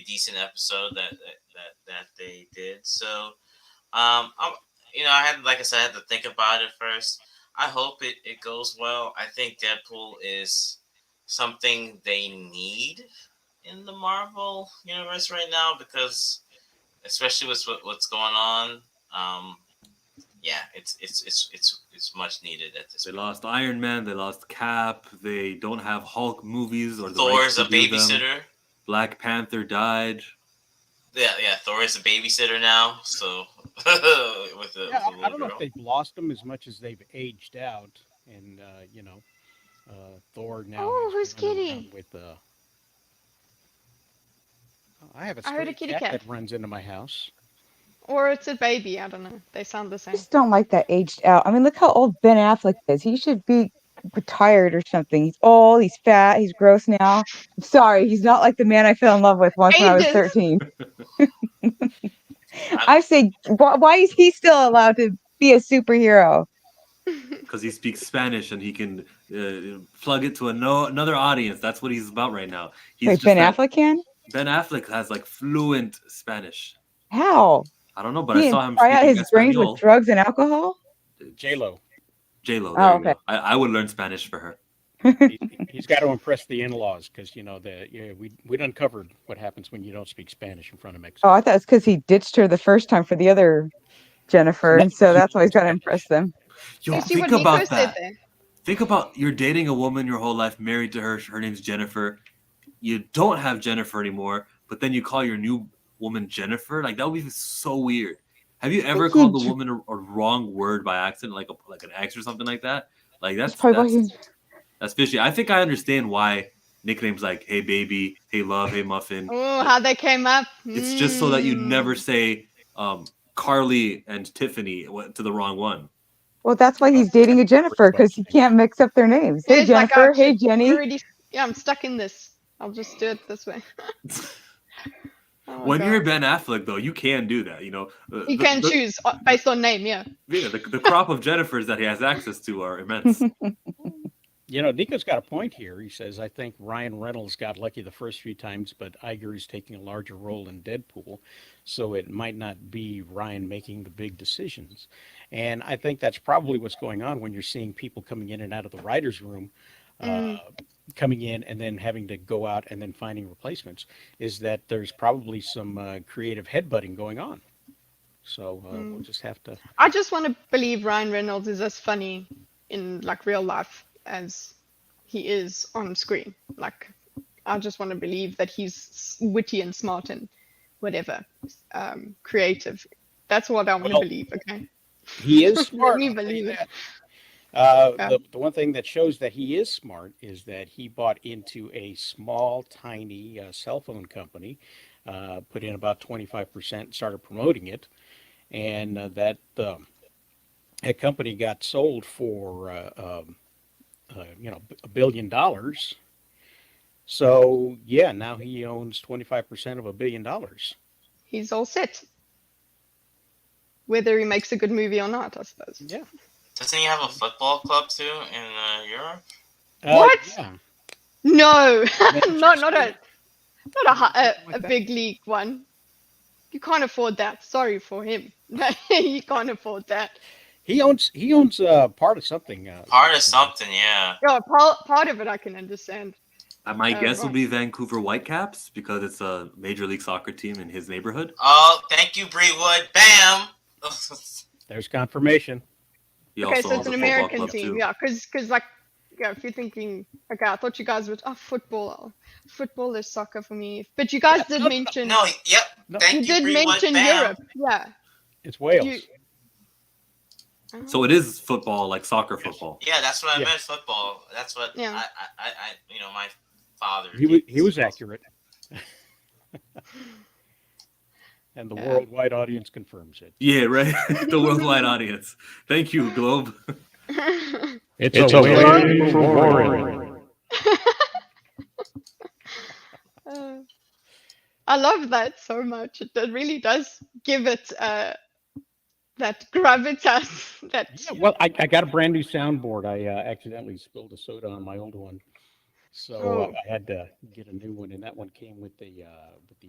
decent episode that they did. So, I had, like I said, I had to think about it first. I hope it goes well. I think Deadpool is something they need in the Marvel universe right now because, especially with what's going on, yeah, it's much needed at this They point. lost Iron Man. They lost Cap. They don't have Hulk movies or the Thor's rights to a do them. babysitter. Black Panther died. Yeah, Thor is a babysitter now. So with the Yeah, little I don't know girl. if they've lost them as much as they've aged out, and Thor now. Oh, is who's running kitty? around with I have a I heard a stray kitty cat cat. that runs into my house. Or it's a baby. I don't know. They sound the I same. just don't like that aged out. I mean, look how old Ben Affleck is. He should be retired or something. He's old, he's fat, he's gross now. I'm sorry, he's not like the man I fell in love with once when I was Ages. 13. I say, why is he still allowed to be a superhero? Because he speaks Spanish and he can plug it to another audience. That's what he's about right now. He's Wait, just Ben that- Affleck can? Ben Affleck has like fluent Spanish. How? I don't know, but He I didn't saw him fry out speaking his brains Espanol. with drugs and alcohol? J-Lo. J-Lo, Oh, there you okay. go. I would learn Spanish for her. He's got to impress the in-laws because we uncovered what happens when you don't speak Spanish in front of Mexico. Oh, I thought it's because he ditched her the first time for the other Jennifer, and so that's why he's got to impress them. Yo, You see what think Nico about said that. there? Think about you're dating a woman your whole life, married to her. Her name's Jennifer. You don't have Jennifer anymore, but then you call your new woman Jennifer. Like that would be so weird. Have you ever think he called a dr- woman a wrong word by accident, like an ex or something like that? Like That's probably why he. that's fishy. I think I understand why nicknames like "Hey baby," "Hey love," "Hey muffin." Oh, how they came up. It's just so that you never Mm. say Carly and Tiffany to the wrong one. Well, that's why he's dating a Jennifer, because he can't mix up their names. Hey, He's like, Jennifer. oh, Hey, shit, Jenny. I'm stuck in this. I'll just do it this way. Oh my When you're God. Ben Affleck, though, you can do that. You the, can the- choose based on name, yeah. Yeah, the crop of Jennifers that he has access to are immense. Nico's got a point here. He says, I think Ryan Reynolds got lucky the first few times, but Iger is taking a larger role in Deadpool, so it might not be Ryan making the big decisions. And I think that's probably what's going on when you're seeing people coming in and out of the writer's room, coming in and then having to go out and then finding replacements, is that there's probably some creative headbutting going on. So we'll just have to. I just want to believe Ryan Reynolds is as funny in like real life as he is on screen. Like, I just want to believe that he's witty and smart and whatever, creative. That's what I want to Well, believe. Okay, he is let smart. me I'll tell you believe it. that. Yeah. The one thing that shows that he is smart is that he bought into a small, tiny cell phone company, put in about 25%, started promoting it, and that company got sold for $1 billion. So yeah, now he owns 25% of $1 billion. He's all set. Whether he makes a good movie or not, I suppose. Yeah. Doesn't he have a football club too in Europe? What? Yeah. No, not Manchester, a big league one. You can't afford that. Sorry for him. You can't afford that. He owns part of something. Part of something, yeah. Yeah, part of it I can understand. My guess will Right. be Vancouver Whitecaps because it's a Major League Soccer team in his neighborhood. Oh, thank you, Bree Wood. Bam. There's confirmation. He Okay, also so owns it's a an football American club team, too. yeah. Because like, yeah, if you're thinking, okay, I thought you guys would, football is soccer for me. But you guys did mention, No, yep. No, Thank you you, did Bree Wood. mention Bam. Europe, yeah. it's You, Wales. So it is football, like soccer football. Yeah, that's what I Yeah. meant. Football. That's what Yeah. my father. He was accurate, and the Yeah. worldwide audience confirms it. Yeah, right. The worldwide audience. Thank you, Globe. It's a win for Warren. I love that so much. It really does give it that gravitas. That Yeah, well, I got a brand new soundboard. I accidentally spilled a soda on my old one, so Oh. I had to get a new one, and that one came with the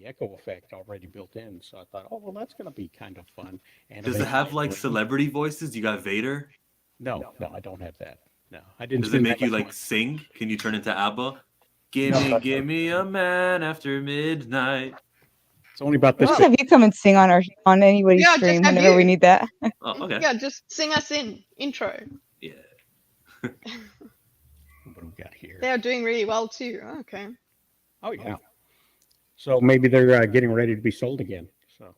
echo effect already built in. So I thought, oh well, that's going to be kind of fun. Does it have like celebrity voices? You got Vader. No, I don't have that. No, I didn't. Does it spend make that you much like money. sing? Can you turn into ABBA? No, Give me a man after midnight. It's only about We'll this just big. have you come and sing on anybody's Yeah, just stream have whenever we you. need that. Oh, okay. Yeah, just sing us in intro. Yeah. What do we got here? They are doing really well too. Okay. Oh yeah. So maybe they're getting ready to be sold again. So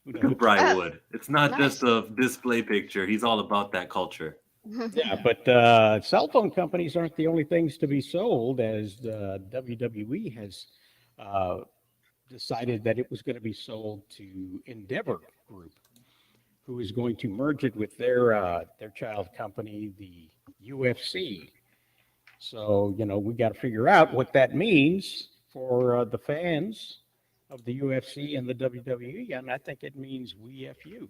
who knows? Brian Wood. It's not Nice. just a display picture. He's all about that culture. Yeah, but cell phone companies aren't the only things to be sold, as WWE has decided that it was going to be sold to Endeavor Group, who is going to merge it with their child company, the UFC. So we got to figure out what that means for the fans of the UFC and the WWE, and I think it means we f you.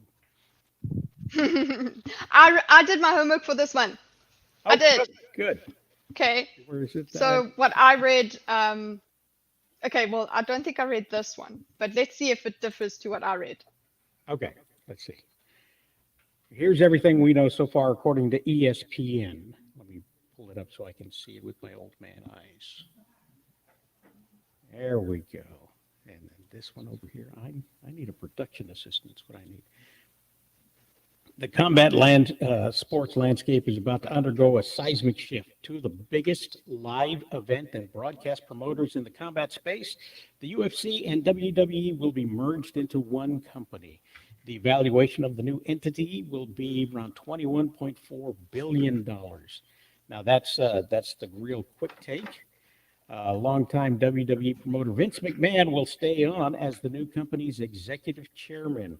I did my homework for this one. I did. Good. Okay. Where is it? So what I read, okay, well, I don't think I read this one, but let's see if it differs to what I read. Okay, let's see. Here's everything we know so far according to ESPN. Let me pull it up so I can see it with my old man eyes. There we go. And then this one over here. I need a production assistant. That's what I need. The combat sports landscape is about to undergo a seismic shift. Two of the biggest live event and broadcast promoters in the combat space, the UFC and WWE, will be merged into one company. The valuation of the new entity will be around $21.4 billion. Now, that's the real quick take. Longtime WWE promoter Vince McMahon will stay on as the new company's executive chairman,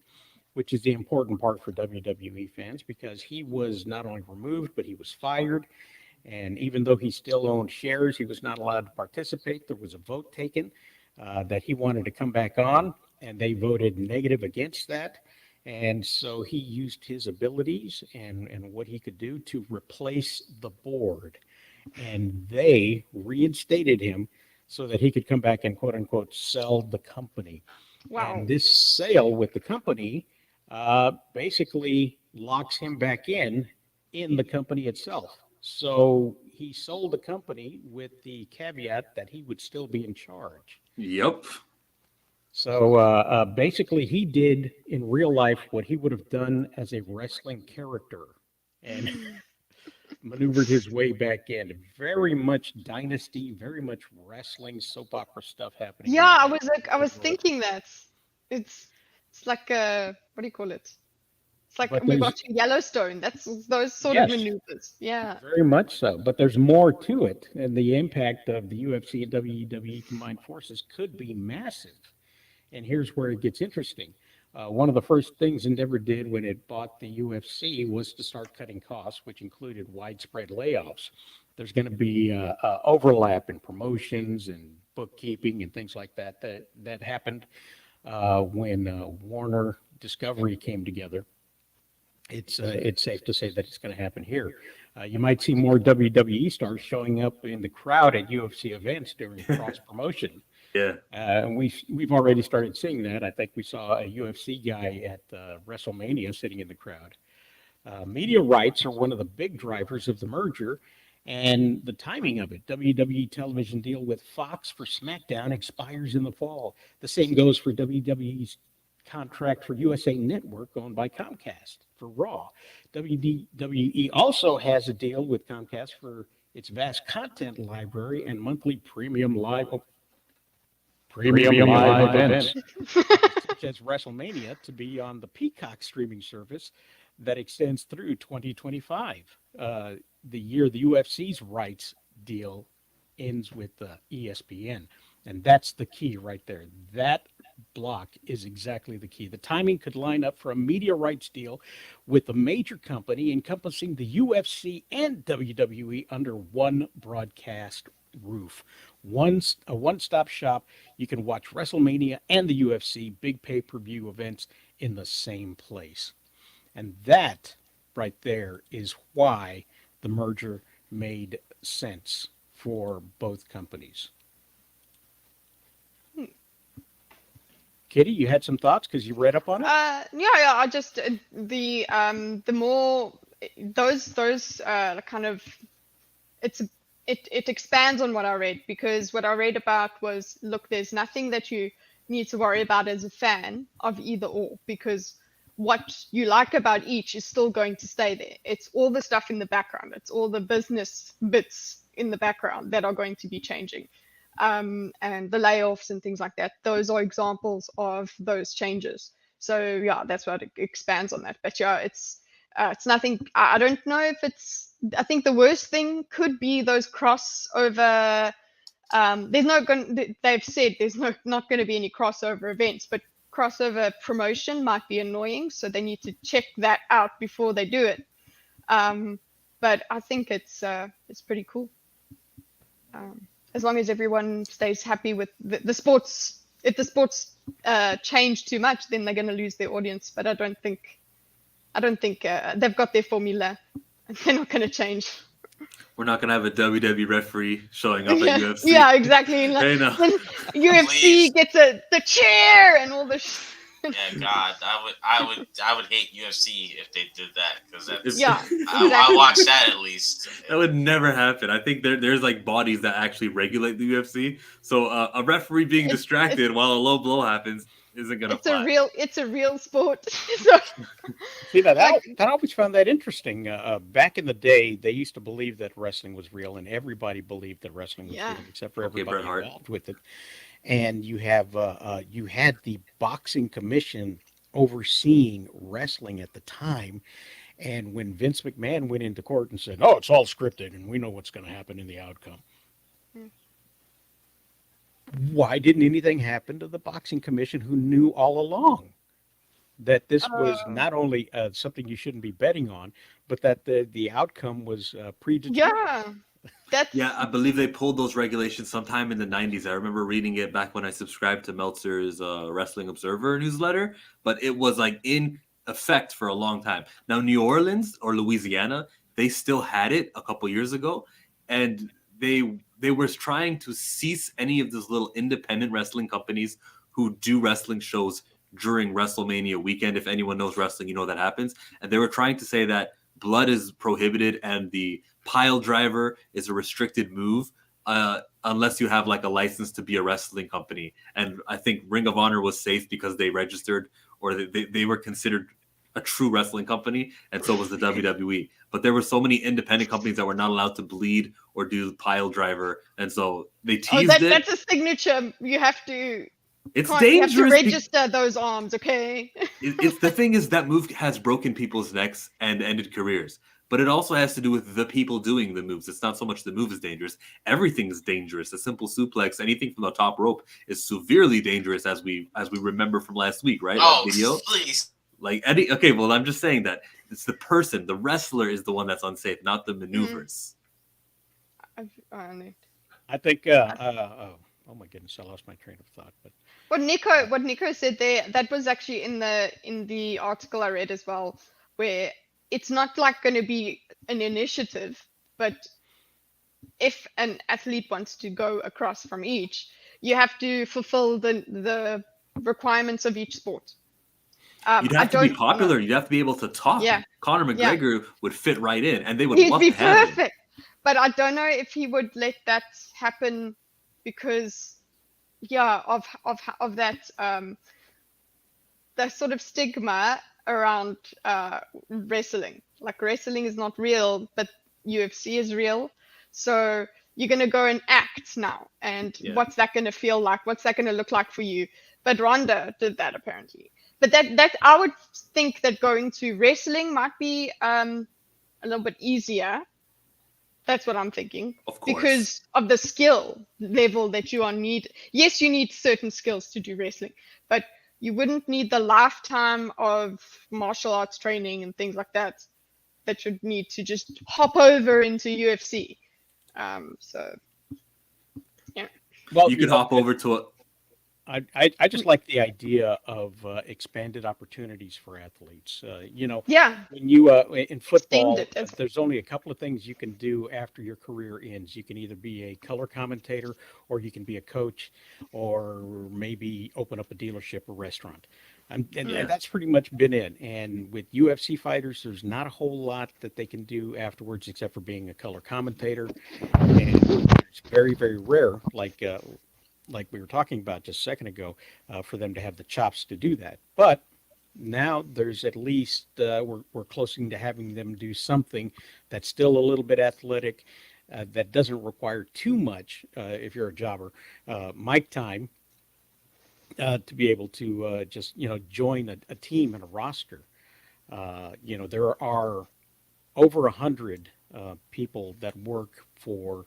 which is the important part for WWE fans because he was not only removed, but he was fired. And even though he still owned shares, he was not allowed to participate. There was a vote taken that he wanted to come back on, and they voted negative against that. And so he used his abilities and what he could do to replace the board. And they reinstated him so that he could come back and quote unquote sell the company. Wow. And this sale with the company basically locks him back in the company itself. So he sold the company with the caveat that he would still be in charge. Yep. So basically, he did in real life what he would have done as a wrestling character, and maneuvered his way back in. Very much dynasty, very much wrestling soap opera stuff happening in Yeah, the I back. was like, I was World. thinking that it's like what do you call it? It's like But we're there's watching Yellowstone. That's those sort of yes, maneuvers. Yeah. very much so. But there's more to it, and the impact of the UFC and WWE combined forces could be massive. And here's where it gets interesting. One of the first things Endeavor did when it bought the UFC was to start cutting costs, which included widespread layoffs. There's going to be overlap in promotions and bookkeeping and things like that. That happened when Warner Discovery came together. It's safe to say that it's going to happen here. You might see more WWE stars showing up in the crowd at UFC events during cross promotion. Yeah. And we've already started seeing that. I think we saw a UFC guy at WrestleMania sitting in the crowd. Media rights are one of the big drivers of the merger, and the timing of it. WWE television deal with Fox for SmackDown expires in the fall. The same goes for WWE's contract for USA Network owned by Comcast for Raw. WWE also has a deal with Comcast for its vast content library and monthly premium live events, such as WrestleMania, to be on the Peacock streaming service that extends through 2025. The year the UFC's rights deal ends with ESPN. And that's the key right there. That block is exactly the key. The timing could line up for a media rights deal with a major company encompassing the UFC and WWE under one broadcast roof. A one-stop shop. You can watch WrestleMania and the UFC big pay-per-view events in the same place. And that right there is why the merger made sense for both companies. Kitty, you had some thoughts because you read up on it? Yeah. I just the more those kind of it expands on what I read, because what I read about was, look, there's nothing that you need to worry about as a fan of either or, because what you like about each is still going to stay there. It's all the stuff in the background. It's all the business bits in the background that are going to be changing. And the layoffs and things like that. Those are examples of those changes. So yeah, that's what it expands on that. But yeah, it's nothing. I don't know if it's. I think the worst thing could be those crossover. There's no going. They've said there's not going to be any crossover events, but crossover promotion might be annoying. So they need to check that out before they do it. But I think it's pretty cool. As long as everyone stays happy with the sports. If the sports change too much, then they're going to lose their audience. But I don't think they've got their formula, and they're not going to change. We're not going to have a WWE referee showing up at UFC. Yeah, exactly. Like, Hey, no. when UFC gets the chair and all the. Yeah, God, I would hate UFC if they did that, because exactly. I watch that at least. That would never happen. I think there's like bodies that actually regulate the UFC. So a referee being distracted while a low blow happens isn't gonna fly. It's a real sport. So, see that I always found that interesting. Back in the day, they used to believe that wrestling was real, and everybody believed that wrestling was real, except for everybody involved with it. And you had the boxing commission overseeing wrestling at the time. And when Vince McMahon went into court and said, "Oh, it's all scripted, and we know what's going to happen in the outcome," why didn't anything happen to the boxing commission, who knew all along that this was not only something you shouldn't be betting on, but that the outcome was predetermined? Yeah, I believe they pulled those regulations sometime in the 90s. I remember reading it back when I subscribed to Meltzer's Wrestling Observer newsletter, but it was like in effect for a long time. Now, New Orleans or Louisiana, they still had it a couple years ago, and they were trying to cease any of those little independent wrestling companies who do wrestling shows during WrestleMania weekend. If anyone knows wrestling, you know that happens. And they were trying to say that blood is prohibited and the pile driver is a restricted move unless you have like a license to be a wrestling company. And I think Ring of Honor was safe because they registered, or they were considered a true wrestling company, and so was the WWE. But there were so many independent companies that were not allowed to bleed or do pile driver, and so they teased it. That's a signature. You have to. It's You have dangerous. to register those arms, okay? It's the thing is that move has broken people's necks and ended careers. But it also has to do with the people doing the moves. It's not so much the move is dangerous. Everything is dangerous. A simple suplex, anything from the top rope, is severely dangerous, as we remember from last week, right? Oh, That video. please. Like okay, well, I'm just saying that it's the person, the wrestler, is the one that's unsafe, not the maneuvers. I think. Oh my goodness, I lost my train of thought. But what Nico said there, that was actually in the article I read as well, where it's not like going to be an initiative, but if an athlete wants to go across from each, you have to fulfill the requirements of each sport. You'd have to be popular. You'd have to be able to talk. Yeah. Conor McGregor would fit right in, and they would He'd love be to have perfect. him. But I don't know if he would let that happen because, of that the sort of stigma around wrestling. Like, wrestling is not real, but UFC is real. So you're going to go and act now. And what's that going to feel like? What's that going to look like for you? But Ronda did that, apparently. But that I would think that going to wrestling might be a little bit easier. That's what I'm thinking. Of course. Because of the skill level that you need. Yes, you need certain skills to do wrestling, but you wouldn't need the lifetime of martial arts training and things like that you'd need to just hop over into UFC. So, yeah. Well, you could hop over to a. I just like the idea of expanded opportunities for athletes. When you in football, there's only a couple of things you can do after your career ends. You can either be a color commentator, or you can be a coach, or maybe open up a dealership or restaurant. And that's pretty much been it. And with UFC fighters, there's not a whole lot that they can do afterwards except for being a color commentator. And it's very, very rare, like we were talking about just a second ago, for them to have the chops to do that. But now there's at least, we're closing to having them do something that's still a little bit athletic, that doesn't require too much, if you're a jobber, mic time, to be able to just, join a team and a roster. There are over 100 people that work for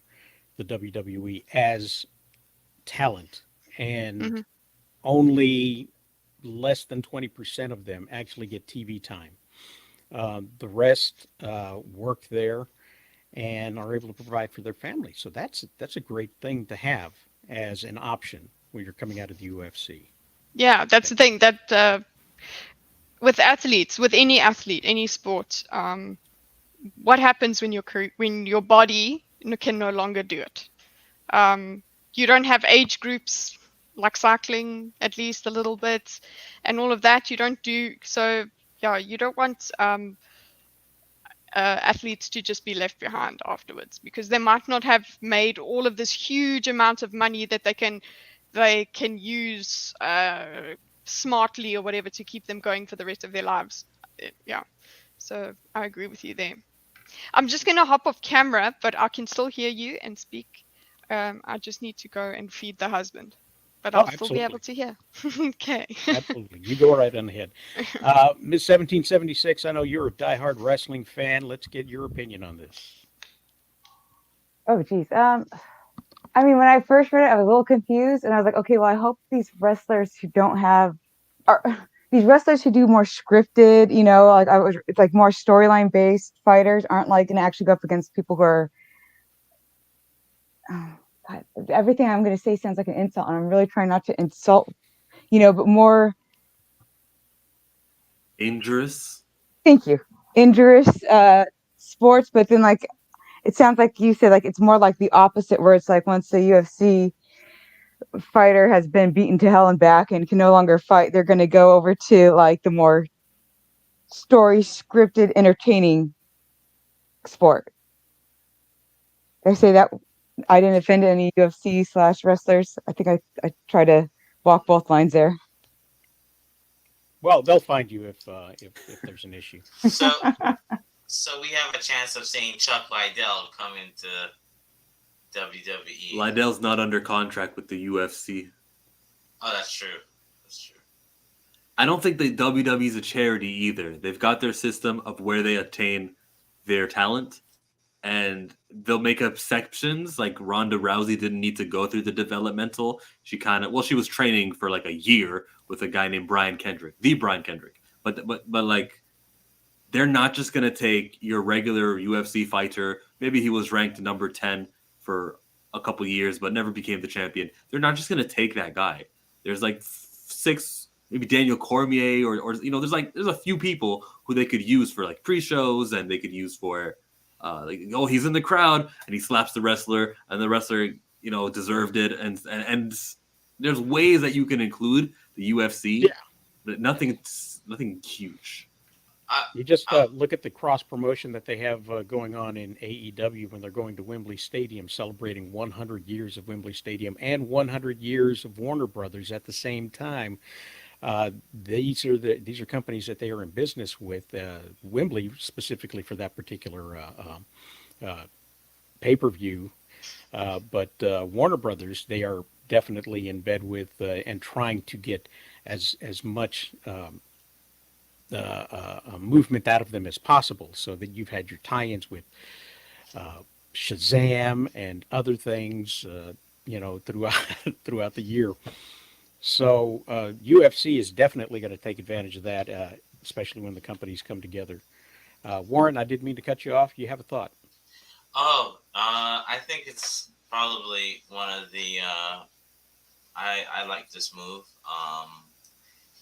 the WWE as talent, and only less than 20% of them actually get TV time. The rest work there and are able to provide for their family. So that's a great thing to have as an option when you're coming out of the UFC. Yeah, that's the thing that with athletes, with any athlete, any sport, what happens when your body can no longer do it? You don't have age groups like cycling, at least a little bit, and all of that. You don't do so. Yeah, you don't want athletes to just be left behind afterwards, because they might not have made all of this huge amount of money that they can use smartly or whatever to keep them going for the rest of their lives. Yeah, so I agree with you there. I'm just gonna hop off camera, but I can still hear you and speak. I just need to go and feed the husband, but I'll still be able to hear. Okay. Absolutely. You go right on ahead. Ms. 1776, I know you're a diehard wrestling fan. Let's get your opinion on this. Oh, geez. I mean, when I first read it, I was a little confused, and I was like, okay, well, I hope these wrestlers who these wrestlers who do more scripted, it's like more storyline based fighters aren't like going to actually go up against people who are. God, everything I'm going to say sounds like an insult, and I'm really trying not to insult, but more dangerous. Thank you. Injurious sports, but then it sounds like you said it's more like the opposite, where it's like once the UFC fighter has been beaten to hell and back and can no longer fight, they're going to go over to the more story scripted, entertaining sport. Did I say that I didn't offend any UFC/wrestlers. I think I try to walk both lines there. Well, they'll find you if there's an issue. So, so we have a chance of seeing Chuck Liddell come into WWE. Liddell's not under contract with the UFC. Oh, that's true. That's true. I don't think the WWE is a charity either. They've got their system of where they attain their talent, and they'll make exceptions. Like Ronda Rousey didn't need to go through the developmental. She was training for like a year with a guy named Brian Kendrick, the Brian Kendrick. But like, they're not just gonna take your regular UFC fighter. Maybe he was ranked number 10 for a couple years, but never became the champion. They're not just gonna take that guy. There's like 6, maybe Daniel Cormier, or there's a few people who they could use for like pre-shows, and they could use for he's in the crowd and he slaps the wrestler, and the wrestler deserved it, and there's ways that you can include the UFC, but nothing huge. You just look at the cross promotion that they have going on in AEW when they're going to Wembley Stadium, celebrating 100 years of Wembley Stadium and 100 years of Warner Brothers at the same time. These are companies that they are in business with. Wembley specifically for that particular pay-per-view, but Warner Brothers, they are definitely in bed with and trying to get as much movement out of them as possible, so that you've had your tie-ins with Shazam and other things, throughout the year. So UFC is definitely going to take advantage of that, especially when the companies come together. Warren, I didn't mean to cut you off. You have a thought? I think it's probably one of the. I like this move.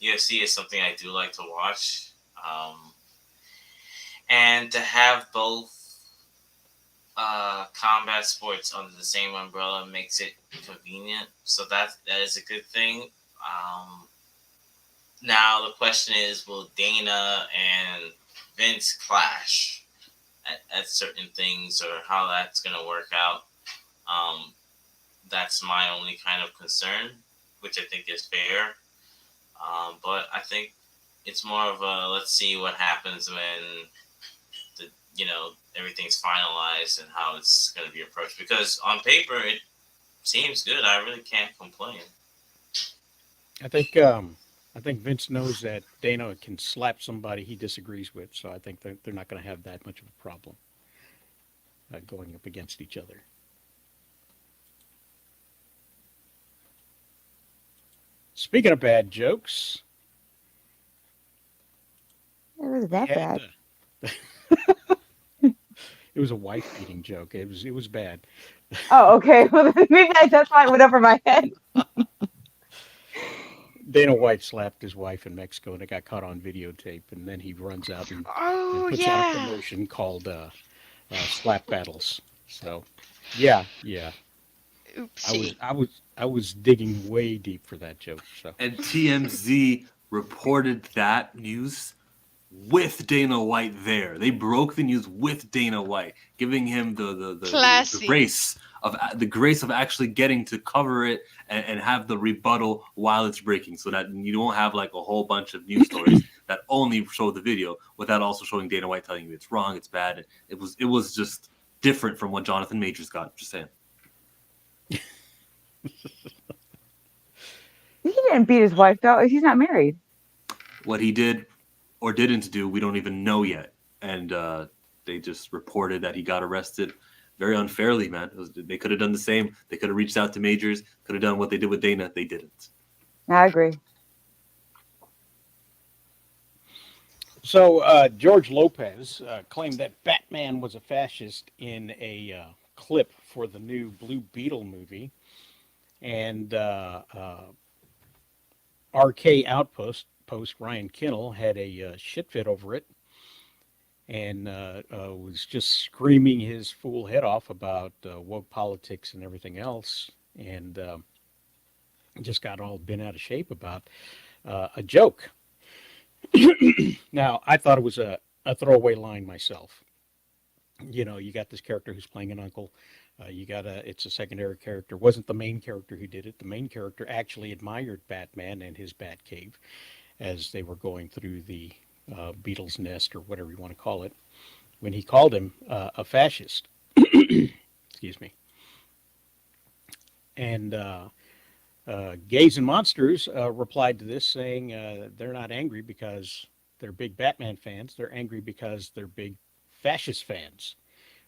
UFC is something I do like to watch, and to have both combat sports under the same umbrella makes it convenient. So that is a good thing. Now the question is, will Dana and Vince clash at certain things, or how that's going to work out? That's my only kind of concern, which I think is fair. But I think it's more of a let's see what happens when everything's finalized and how it's going to be approached. Because on paper it seems good. I really can't complain. I think Vince knows that Dana can slap somebody he disagrees with, so I think they're not going to have that much of a problem going up against each other. Speaking of bad jokes, It was that bad. It was a wife beating joke. It was bad. Oh, okay. Well, maybe that's why it went over my head. Dana White slapped his wife in Mexico, and it got caught on videotape. And then he runs out and puts out a promotion called Slap Battles. So, yeah. Oopsie. I was digging way deep for that joke. So. And TMZ reported that news with Dana White there. They broke the news with Dana White, giving him the grace of actually getting to cover it and have the rebuttal while it's breaking, so that you don't have like a whole bunch of news stories that only show the video without also showing Dana White telling you it's wrong, it's bad. It was just different from what Jonathan Majors got. Just saying. He didn't beat his wife, though. He's not married. What he did or didn't do, we don't even know yet. And they just reported that he got arrested very unfairly, man. They could have done the same. They could have reached out to Majors, could have done what they did with Dana. They didn't. I agree. So George Lopez claimed that Batman was a fascist in a clip for the new Blue Beetle movie. And RK Outpost Ryan Kinnell had a shit fit over it, and was just screaming his fool head off about woke politics and everything else, and just got all bent out of shape about a joke. Now, I thought it was a throwaway line myself. You got this character who's playing an uncle. It's a secondary character. Wasn't the main character who did it. The main character actually admired Batman and his Batcave as they were going through the Beetle's nest or whatever you want to call it. When he called him a fascist, excuse me, and Gays and Monsters replied to this saying they're not angry because they're big Batman fans. They're angry because they're big fascist fans,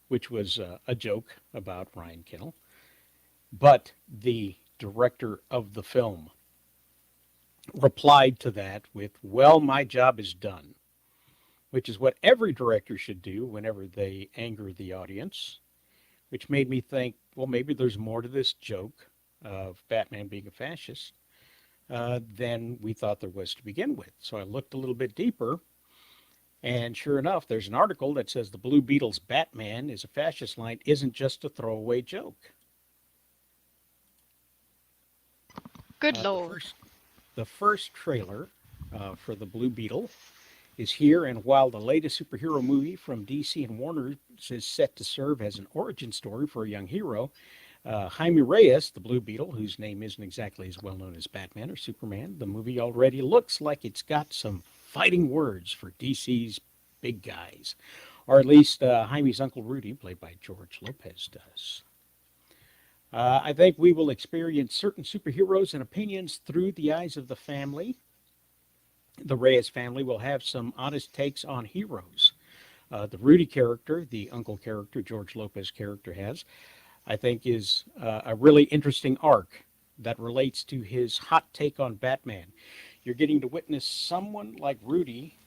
which was a joke about Ryan Kinnell. But the director of the film replied to that with, "Well, my job is done," which is what every director should do whenever they anger the audience, which made me think, well, maybe there's more to this joke of Batman being a fascist than we thought there was to begin with. So I looked a little bit deeper, and sure enough, there's an article that says the Blue Beetle's Batman is a fascist line isn't just a throwaway joke. Good lord. The first trailer for the Blue Beetle is here, and while the latest superhero movie from DC and Warner is set to serve as an origin story for a young hero, Jaime Reyes, the Blue Beetle, whose name isn't exactly as well known as Batman or Superman, the movie already looks like it's got some fighting words for DC's big guys, or at least Jaime's Uncle Rudy, played by George Lopez, does. I think we will experience certain superheroes and opinions through the eyes of the family. The Reyes family will have some honest takes on heroes. The Rudy character, the uncle character, George Lopez character has, I think is a really interesting arc that relates to his hot take on Batman. You're getting to witness someone like Rudy,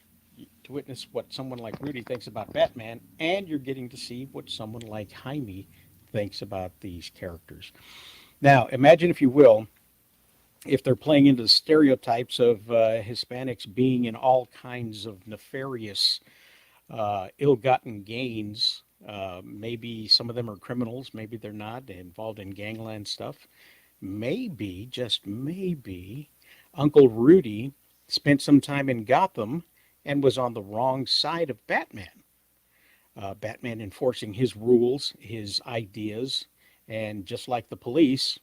to witness what someone like Rudy thinks about Batman, and you're getting to see what someone like Jaime thinks about these characters. Now, imagine, if you will, if they're playing into the stereotypes of Hispanics being in all kinds of nefarious, ill-gotten gains. Maybe some of them are criminals, maybe they're not, involved in gangland stuff. Maybe, just maybe, Uncle Rudy spent some time in Gotham and was on the wrong side of Batman. Batman enforcing his rules, his ideas, and just like the police,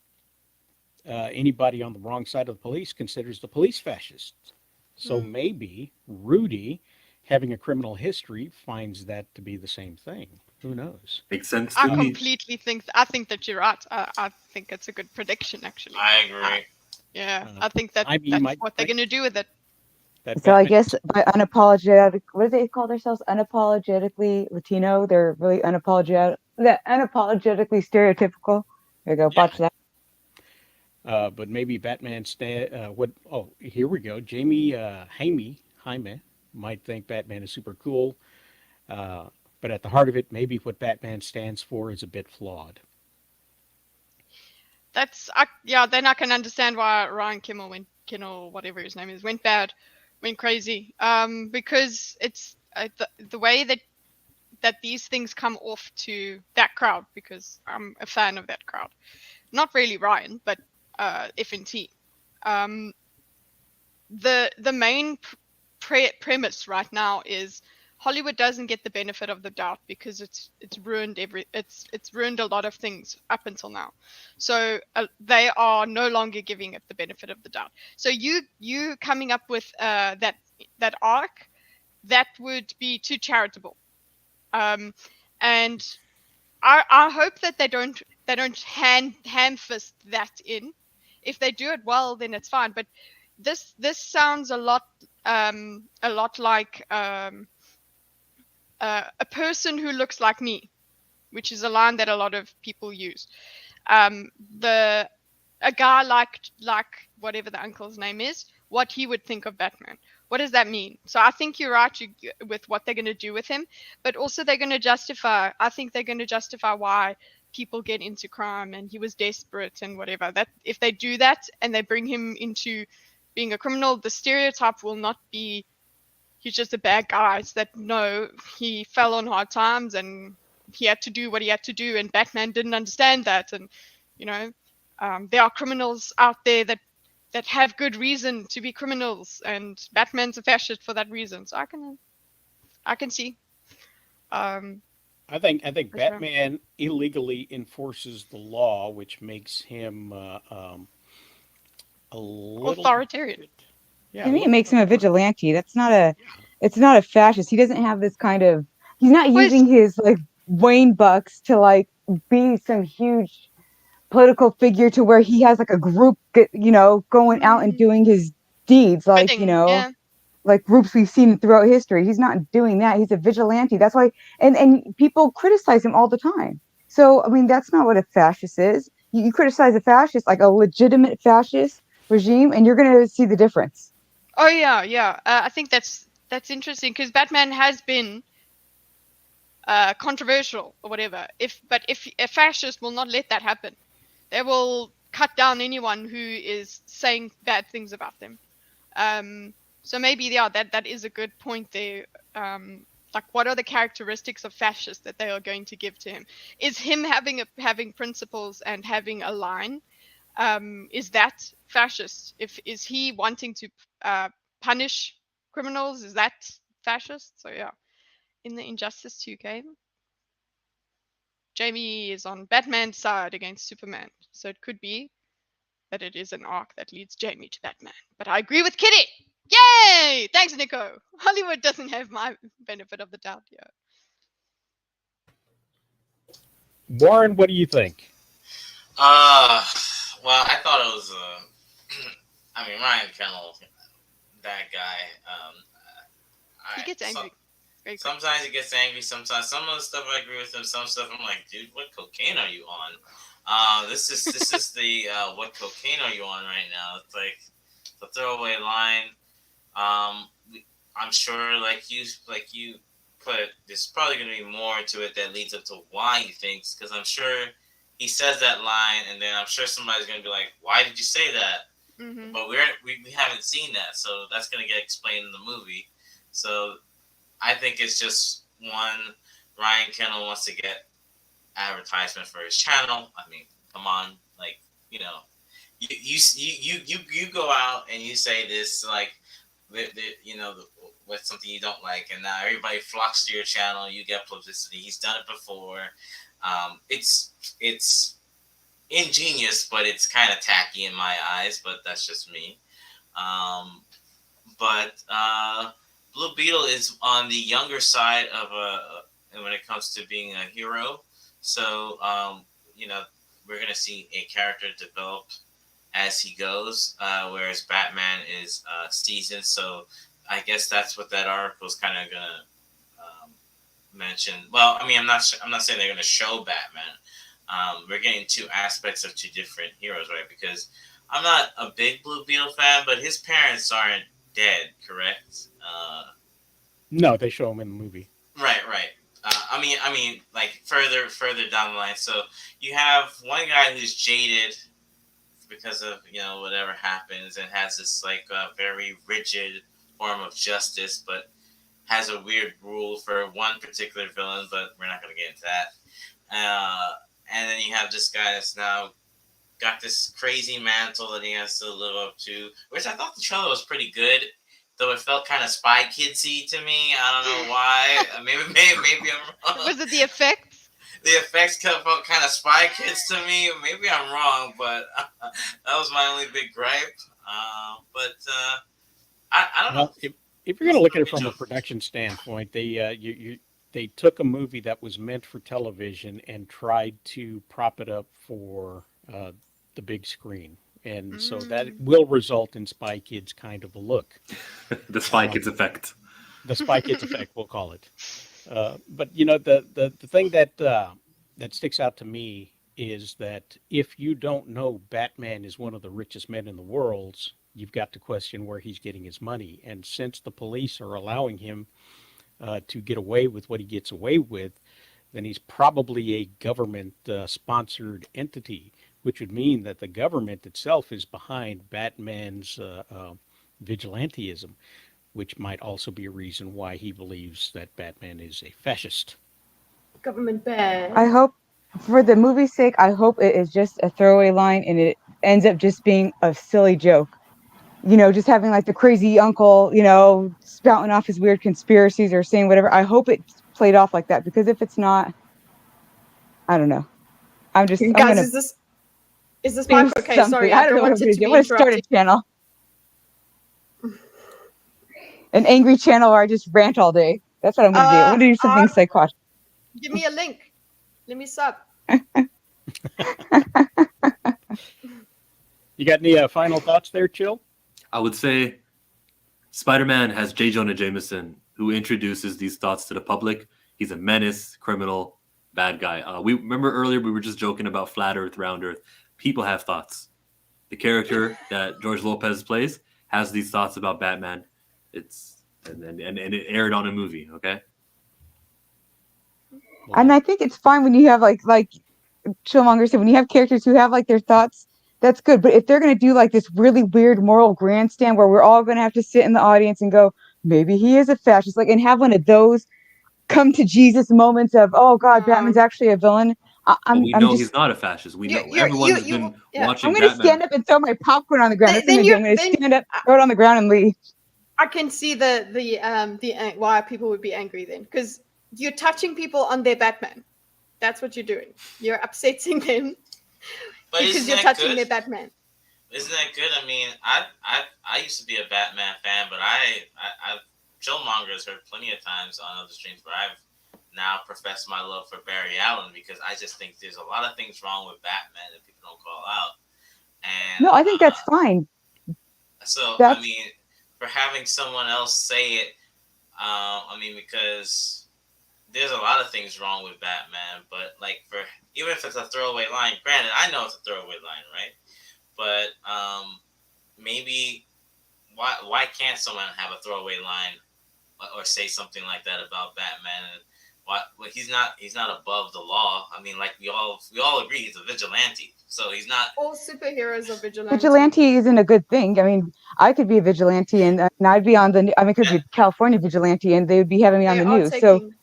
anybody on the wrong side of the police considers the police fascists. So maybe Rudy, having a criminal history, finds that to be the same thing. Who knows? Makes sense I to me. completely think. I think that you're right. I think it's a good prediction, actually. I agree. Yeah, I think that I mean, that's might what they're think going to do with it. that So I Batman- guess by unapologetic, what do they call themselves? Unapologetically Latino. They're really unapologetically stereotypical. There you go. Yeah. Watch that. but maybe Batman would. Oh, here we go. Jaime might think Batman is super cool, but at the heart of it, maybe what Batman stands for is a bit flawed. Then I can understand why Ryan Kinnell, whatever his name is, went crazy. Because it's the way that these things come off to that crowd, because I'm a fan of that crowd. Not really Ryan, but FNT. The main premise right now is Hollywood doesn't get the benefit of the doubt because it's ruined it's ruined a lot of things up until now. So they are no longer giving it the benefit of the doubt. So you coming up with that arc, that would be too charitable. And I hope that they don't ham fist that in. If they do it well, then it's fine. But this sounds a lot like a person who looks like me, which is a line that a lot of people use. A guy like whatever the uncle's name is, what he would think of Batman. What does that mean? So I think you're right with what they're going to do with him, but also they're going to justify. I think they're going to justify why people get into crime and he was desperate and whatever. That if they do that and they bring him into being a criminal, the stereotype will not be he's just a bad guy. It's that no, he fell on hard times and he had to do what he had to do, and Batman didn't understand that. And there are criminals out there that have good reason to be criminals, and Batman's a fascist for that reason. So I can see. I think For sure. Batman illegally enforces the law, which makes him a little Authoritarian. bit, yeah, To a me, it little bit makes him a authoritative. vigilante. Yeah, It's not a fascist. He doesn't have this kind of, he's not Where's using his like Wayne bucks to like be some huge political figure to where he has like a group, going out and doing his deeds, like, fighting? Yeah. like groups we've seen throughout history. He's not doing that. He's a vigilante. That's why, and people criticize him all the time. So, I mean, that's not what a fascist is. You criticize a fascist, like a legitimate fascist regime, and you're going to see the difference. Oh yeah, yeah. I think that's interesting because Batman has been controversial or whatever. If a fascist will not let that happen, they will cut down anyone who is saying bad things about them. Um, so maybe yeah, that is a good point there. Like, what are the characteristics of fascists that they are going to give to him? Is him having principles and having a line? Is that fascist? If is he wanting to punish criminals? Is that fascist? So yeah, in the Injustice 2 game, Jamie is on Batman's side against Superman. So it could be that it is an arc that leads Jamie to Batman. But I agree with Kitty. Yay! Thanks, Nico. Hollywood doesn't have my benefit of the doubt yet. Warren, what do you think? Well, I thought it was. I mean, Ryan Kennel, that guy. He gets angry. Very quick. Sometimes he gets angry. Sometimes some of the stuff I agree with him. Some stuff I'm like, dude, what cocaine are you on? This is the what cocaine are you on right now? It's like the throwaway line. I'm sure, like you put, there's probably going to be more to it that leads up to why he thinks. Because I'm sure he says that line, and then I'm sure somebody's going to be like, "Why did you say that?" Mm-hmm. But we haven't seen that, so that's going to get explained in the movie. So I think it's just one, Ryan Kennel wants to get advertisement for his channel. I mean, come on, like, you know, you go out and you say this, like, with something you don't like, and now everybody flocks to your channel. You get publicity. He's done it before. It's ingenious, but it's kind of tacky in my eyes. But that's just me. But Blue Beetle is on the younger side of when it comes to being a hero. So we're gonna see a character develop as he goes, whereas Batman is seasoned. So I guess that's what that article is kind of gonna mention. Well, I mean, I'm not saying they're gonna show Batman. We're getting two aspects of two different heroes, right? Because I'm not a big Blue Beetle fan, but his parents aren't dead, correct? No, they show him in the movie. Right. I mean, like further down the line. So you have one guy who's jaded because of whatever happens, and has this like very rigid form of justice, but has a weird rule for one particular villain. But we're not going to get into that. And then you have this guy that's now got this crazy mantle that he has to live up to, which I thought the trailer was pretty good, though it felt kind of Spy Kidsy to me. I don't know why. Maybe I'm wrong. Was it the effects? The effects felt kind of Spy Kids to me. Maybe I'm wrong, but that was my only big gripe. I don't know. Well, if you're going to look at it from a production standpoint, they took a movie that was meant for television and tried to prop it up for the big screen. And so that will result in Spy Kids kind of a look. The Spy Kids effect. The Spy Kids effect, we'll call it. But the thing that sticks out to me is that if you don't know Batman is one of the richest men in the world, you've got to question where he's getting his money. And since the police are allowing him to get away with what he gets away with, then he's probably a government sponsored entity, which would mean that the government itself is behind Batman's vigilantism, which might also be a reason why he believes that Batman is a fascist. Government bad. I hope, for the movie's sake, I hope it is just a throwaway line and it ends up just being a silly joke. Just having like the crazy uncle, spouting off his weird conspiracies or saying whatever. I hope it's played off like that, because if it's not, I don't know. I'm Guys, gonna is this do my okay? something. Sorry, I I don't know don't what I'm want gonna it do. to I'm be gonna start a interrupting. channel, an angry channel where I just rant all day. That's what I'm gonna do. I'm gonna do something psychotic. Give me a link. Let me sub. You got any final thoughts there, Chill? I would say Spider-Man has J. Jonah Jameson, who introduces these thoughts to the public. He's a menace, criminal, bad guy. We remember earlier we were just joking about flat Earth, round Earth. People have thoughts. The character that George Lopez plays has these thoughts about Batman. And it aired on a movie. Okay. And I think it's fine when you have like Chillmonger said, when you have characters who have like their thoughts, that's good. But if they're gonna do like this really weird moral grandstand where we're all gonna have to sit in the audience and go, maybe he is a fascist, like, and have one of those come to Jesus moments of, oh God, Batman's actually a villain. But we I'm know just he's not a fascist. We know You're- everyone's you- been yeah. watching I'm gonna Batman. stand up and throw my popcorn on the ground. That's what Then I'm gonna do. I'm you're- gonna then- stand up, throw it on the ground, and leave. I can see the why people would be angry then, because you're touching people on their Batman. That's what you're doing. You're upsetting them But because isn't you're that touching good? their Batman. Isn't that good? I mean, I used to be a Batman fan, but I've Killmonger has heard plenty of times on other streams where I've now professed my love for Barry Allen, because I just think there's a lot of things wrong with Batman that people don't call out. And No, I think that's fine. So That's- I mean, for having someone else say it, I mean, because there's a lot of things wrong with Batman, but like for even if it's a throwaway line, granted, I know it's a throwaway line, right? But maybe why can't someone have a throwaway line or say something like that about Batman? And why, well, he's not above the law. I mean, like we all agree he's a vigilante, so he's not. All superheroes are vigilantes. Vigilante isn't a good thing. I mean, I could be a vigilante, and I'd be on the. I mean, could be a California vigilante, and they would be having me on the news.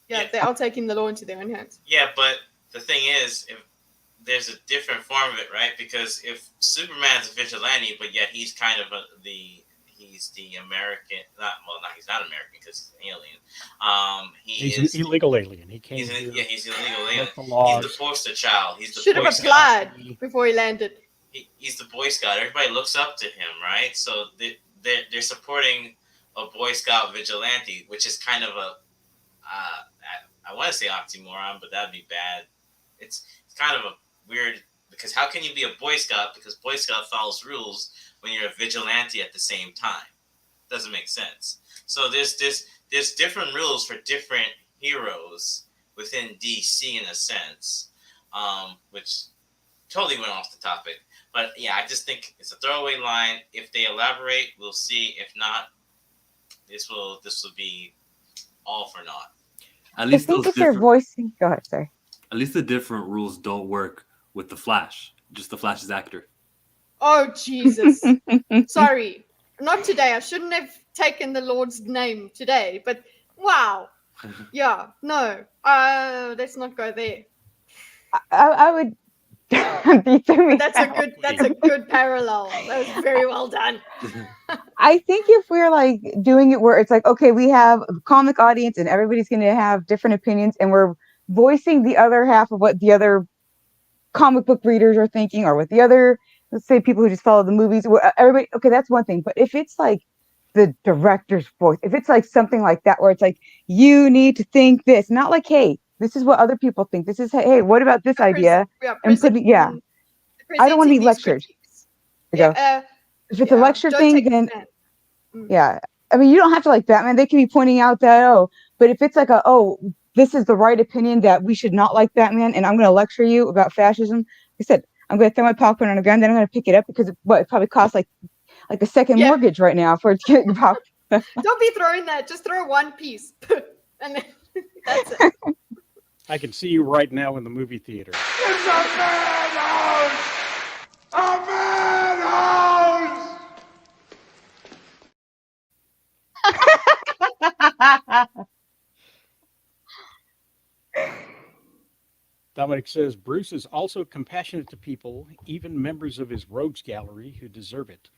They are taking the law into their own hands. Yeah, but the thing is, if there's a different form of it, right? Because if Superman's a vigilante, but yet he's kind of he's the American, he's not American because he's an alien. He's an illegal alien. He came here. He's an illegal alien. The laws. He's the poster child. He's the Should Boy have Scout. applied before he landed. He's the Boy Scout. Everybody looks up to him, right? So they're supporting a Boy Scout vigilante, which is kind of a I want to say oxymoron, but that'd be bad. It's kind of a weird, because how can you be a Boy Scout, because Boy Scout follows rules, when you're a vigilante at the same time? Doesn't make sense. So there's different rules for different heroes within DC in a sense, which totally went off the topic. But yeah, I just think it's a throwaway line. If they elaborate, we'll see. If not, this will be all for naught. At I least think those if they're different, voicing, go ahead, sorry. at least the different rules don't work with the Flash. Just the Flash's actor. Oh Jesus! Sorry, not today. I shouldn't have taken the Lord's name today. But wow, yeah, no. Let's not go there. I would. That's a good parallel. That was very well done. I think if we're like doing it where it's like, okay, we have a comic audience and everybody's going to have different opinions, and we're voicing the other half of what the other comic book readers are thinking, or what the other, let's say, people who just follow the movies, everybody, okay, that's one thing. But if it's like the director's voice, if it's like something like that where it's like, you need to think this, not like, hey, this is what other people think, this is, hey, what about this idea? And putting, I don't want to be lectured. If it's a lecture thing, then yeah, I mean, you don't have to like Batman. They can be pointing out that, but if it's like this is the right opinion that we should not like Batman, and I'm going to lecture you about fascism. Like I said, I'm going to throw my popcorn on the ground, then I'm going to pick it up because it probably costs like a second mortgage right now for it to get popcorn. Don't be throwing that. Just throw one piece, and then that's it. I can see you right now in the movie theater. It's a madhouse! A madhouse! Dominic says Bruce is also compassionate to people, even members of his rogues gallery who deserve it.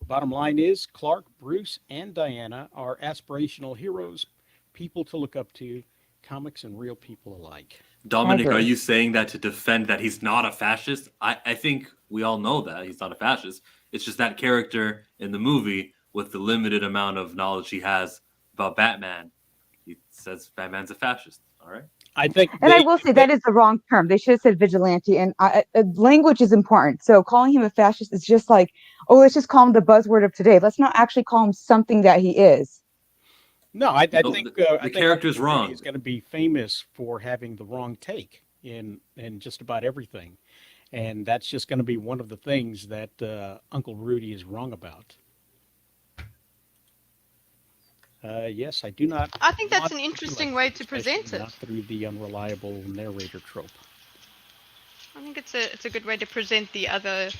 Bottom line is, Clark, Bruce, and Diana are aspirational heroes, people to look up to, comics and real people alike. Dominic, are agree. you saying that to defend that he's not a fascist? I think we all know that he's not a fascist. It's just that character in the movie, with the limited amount of knowledge he has about Batman, he says Batman's a fascist. All right. I think And I will say that is the wrong term. They should have said vigilante. And language is important. So calling him a fascist is just like, oh, let's just call him the buzzword of today. Let's not actually call him something that he is. no, I No, think the I think character's Uncle Rudy wrong. is going to be famous for having the wrong take in just about everything, and that's just going to be one of the things that Uncle Rudy is wrong about. Yes, I do not. I think that's want an to be interesting like way that, to especially present it. not through the unreliable narrator trope. I think it's a good way to present the other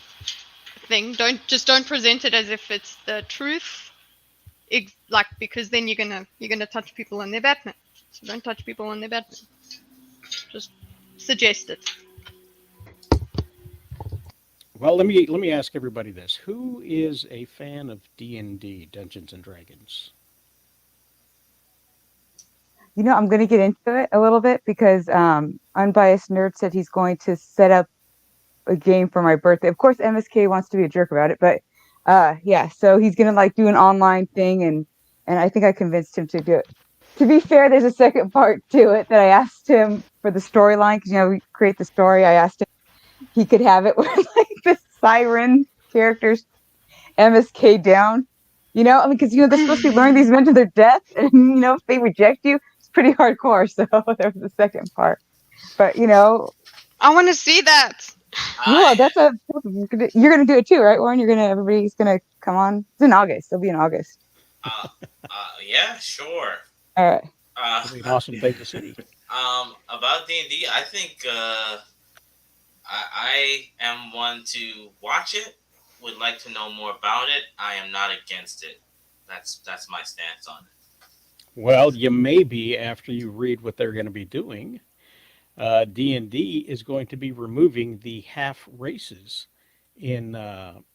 thing. Don't present it as if it's the truth. Like, because then you're gonna touch people on their Batman. So don't touch people on their Batman. Just suggest it. Well, let me ask everybody this: who is a fan of D&D, Dungeons and Dragons? You know, I'm going to get into it a little bit because Unbiased Nerd said he's going to set up a game for my birthday. Of course, MSK wants to be a jerk about it, but yeah, so he's going to like do an online thing, and I think I convinced him to do it. To be fair, there's a second part to it that I asked him for the storyline, because, you know, we create the story. I asked him if he could have it where like the siren characters MSK down. You know, I mean, because, you know, they're supposed to be learning these men to their death, and, you know, if they reject you, it's pretty hardcore. So there was the second part. But, you know, I want to see that. well, you're gonna do it too, right, Warren? Everybody's gonna come on. It's in August. It'll be in August. Yeah, sure. All right. It'll be an awesome thing to see. About D&D, I think I am one to watch it. Would like to know more about it. I am not against it. That's my stance on it. Well, you may be after you read what they're going to be doing. D&D is going to be removing the half races in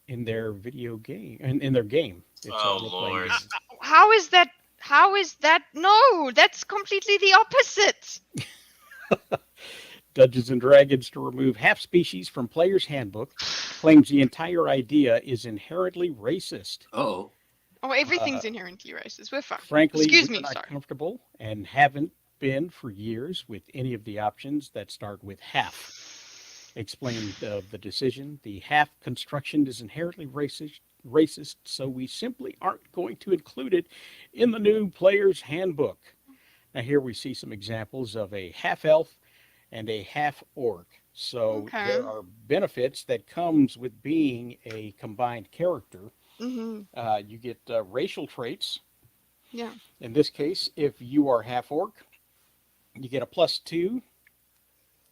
their video game in their game. It's a Oh, role-playing Lord. game. How is that? How is that? No, that's completely the opposite. Dungeons and Dragons to remove half species from player's handbook claims the entire idea is inherently racist. Oh, Oh, everything's inherently racist. We're fine. Frankly, Excuse we're me, not sorry. comfortable and haven't been for years with any of the options that start with half. Explained the decision. The half construction is inherently racist, so we simply aren't going to include it in the new player's handbook. Now here we see some examples of a half elf and a half orc. So Okay. there are benefits that comes with being a combined character. Mm-hmm. You get racial traits. Yeah. In this case, if you are half orc, you get a +2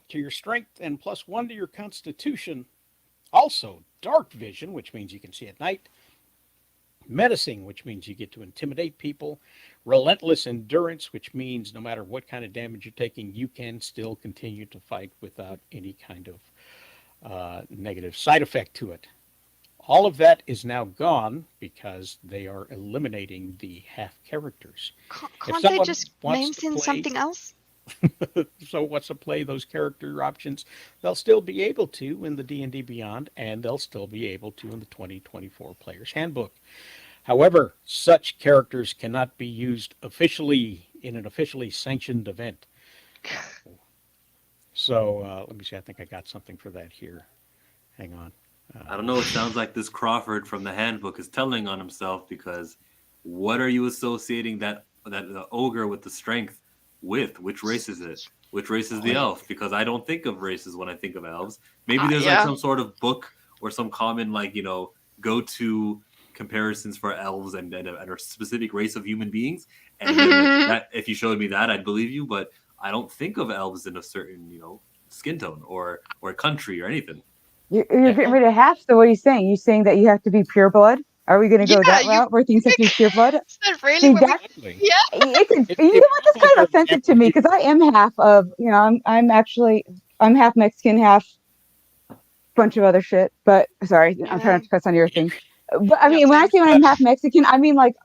to your strength and +1 to your constitution. Also, dark vision, which means you can see at night. Menacing, which means you get to intimidate people. Relentless endurance, which means no matter what kind of damage you're taking, you can still continue to fight without any kind of negative side effect to it. All of that is now gone because they are eliminating the half characters. Can't they someone just wants name to in play- something else? So wants to play those character options, they'll still be able to in the D&D Beyond, and they'll still be able to in the 2024 Player's Handbook. However, such characters cannot be used officially in an officially sanctioned event. So let me see. I think I got something for that here. Hang on. I don't know. It sounds like this Crawford from the handbook is telling on himself, because what are you associating that the ogre with the strength with? Which race is it? Which race is the elf? Because I don't think of races when I think of elves. Maybe there's like Yeah. some sort of book or some common go-to comparisons for elves and a specific race of human beings. And then that, if you showed me that, I'd believe you. But I don't think of elves in a certain skin tone or country or anything. You're getting rid of half. So what are you saying? You're saying that you have to be pure blood? Are we going to go that route where things have to be pure blood? Is that really See, what we? Exactly. Yeah. You know what? That's kind of offensive to me, because I am half of, I'm half Mexican, half bunch of other shit. But sorry, I'm trying not to cuss on your thing. But I mean, when I say I'm half Mexican, I mean like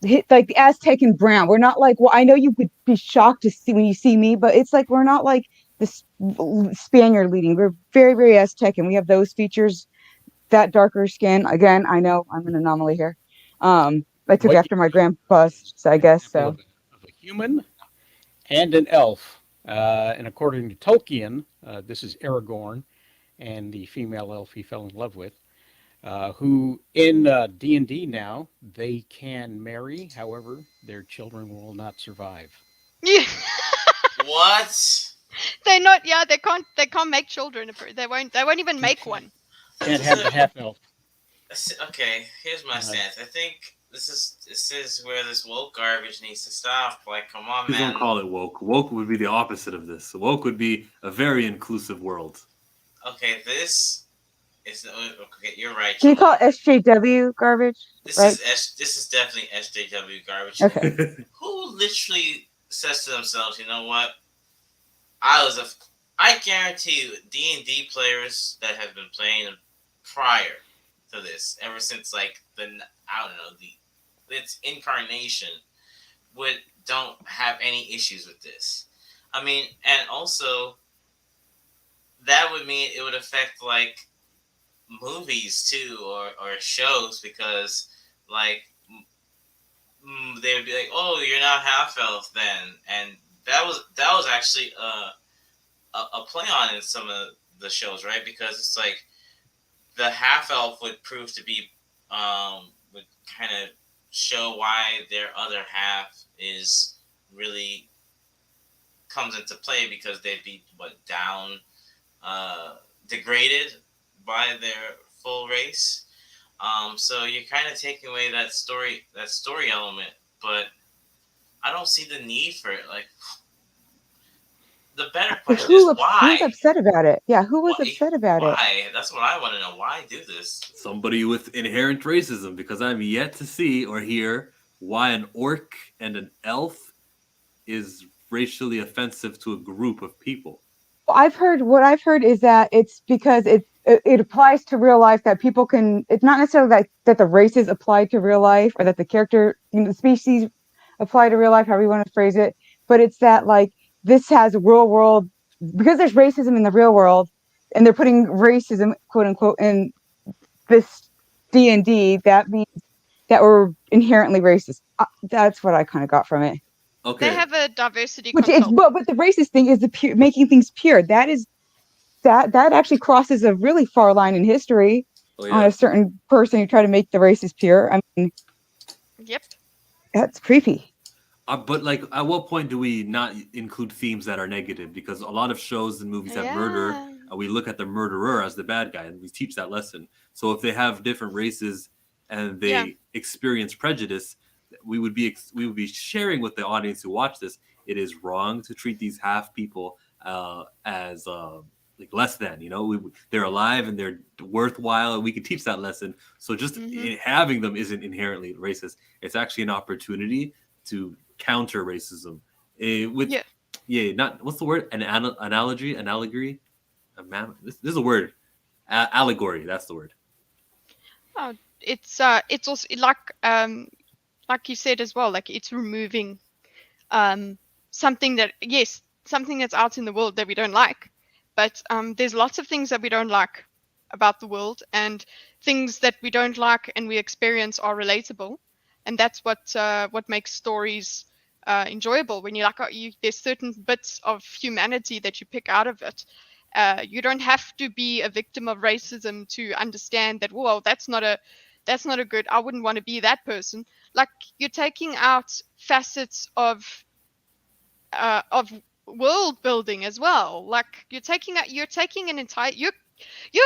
like the Aztec and brown. We're not like, well, I know you would be shocked to see when you see me, but it's like we're not like the Spaniard leading. We're very, very Aztec, and we have those features. That darker skin. Again, I know I'm an anomaly here. I took What after my grandpa's, so I guess so. of a human and an elf. And according to Tolkien, this is Aragorn and the female elf he fell in love with, who in D&D now, they can marry. However, their children will not survive. Yeah. What? They're not. Yeah, they can't make children. They won't even make one. Can't have the half elf. Okay, here's my stance. I think this is where this woke garbage needs to stop. Like, come on, Please man. don't call it woke. Woke would be the opposite of this. Woke would be a very inclusive world. Okay, this is okay. You're right. Can you call it SJW garbage? This right? This is definitely SJW garbage. Okay. Who literally says to themselves, you know what? I guarantee you, D&D players that have been playing prior to this, ever since like its incarnation, don't have any issues with this. I mean, and also that would mean it would affect like movies too, or shows, because like they would be like, oh, you're not half elf then, and that was actually a play on in some of the shows, right? Because it's like the half elf would prove to be would kind of show why their other half is really comes into play, because they'd be down degraded by their full race. So you're kind of taking away that story element, but I don't see the need for it. Like, the better question is why? Who's upset about it? Yeah, who was upset about it? Why? That's what I want to know. Why do this? Somebody with inherent racism, because I'm yet to see or hear why an orc and an elf is racially offensive to a group of people. What I've heard is that it's because it applies to real life, that people can. It's not necessarily that the races apply to real life, or that the character, the species apply to real life, however you want to phrase it. But it's that like this has real world, because there's racism in the real world, and they're putting racism, quote unquote, in this D&D. That means that we're inherently racist. That's what I kind of got from it. Okay. They have a diversity But consultant. the racist thing is making things pure. That actually crosses a really far line in history on a certain person who tried to make the races pure. I mean, Yep. that's creepy. But like, at what point do we not include themes that are negative? Because a lot of shows and movies have murder, and we look at the murderer as the bad guy, and we teach that lesson. So if they have different races and they experience prejudice, we would be sharing with the audience who watch this. It is wrong to treat these half people as like less than. You know, they're alive and they're worthwhile, and we can teach that lesson. So just having them isn't inherently racist. It's actually an opportunity to counter racism not what's the word, allegory. This is a word, allegory, that's the word. It's also like you said as well, like it's removing something that's out in the world that we don't like, but there's lots of things that we don't like about the world, and things that we don't like and we experience are relatable. And that's what makes stories enjoyable. When there's certain bits of humanity that you pick out of it. You don't have to be a victim of racism to understand that. Well, that's not a good. I wouldn't want to be that person. Like, you're taking out facets of world building as well. Like, you're taking an entire. You're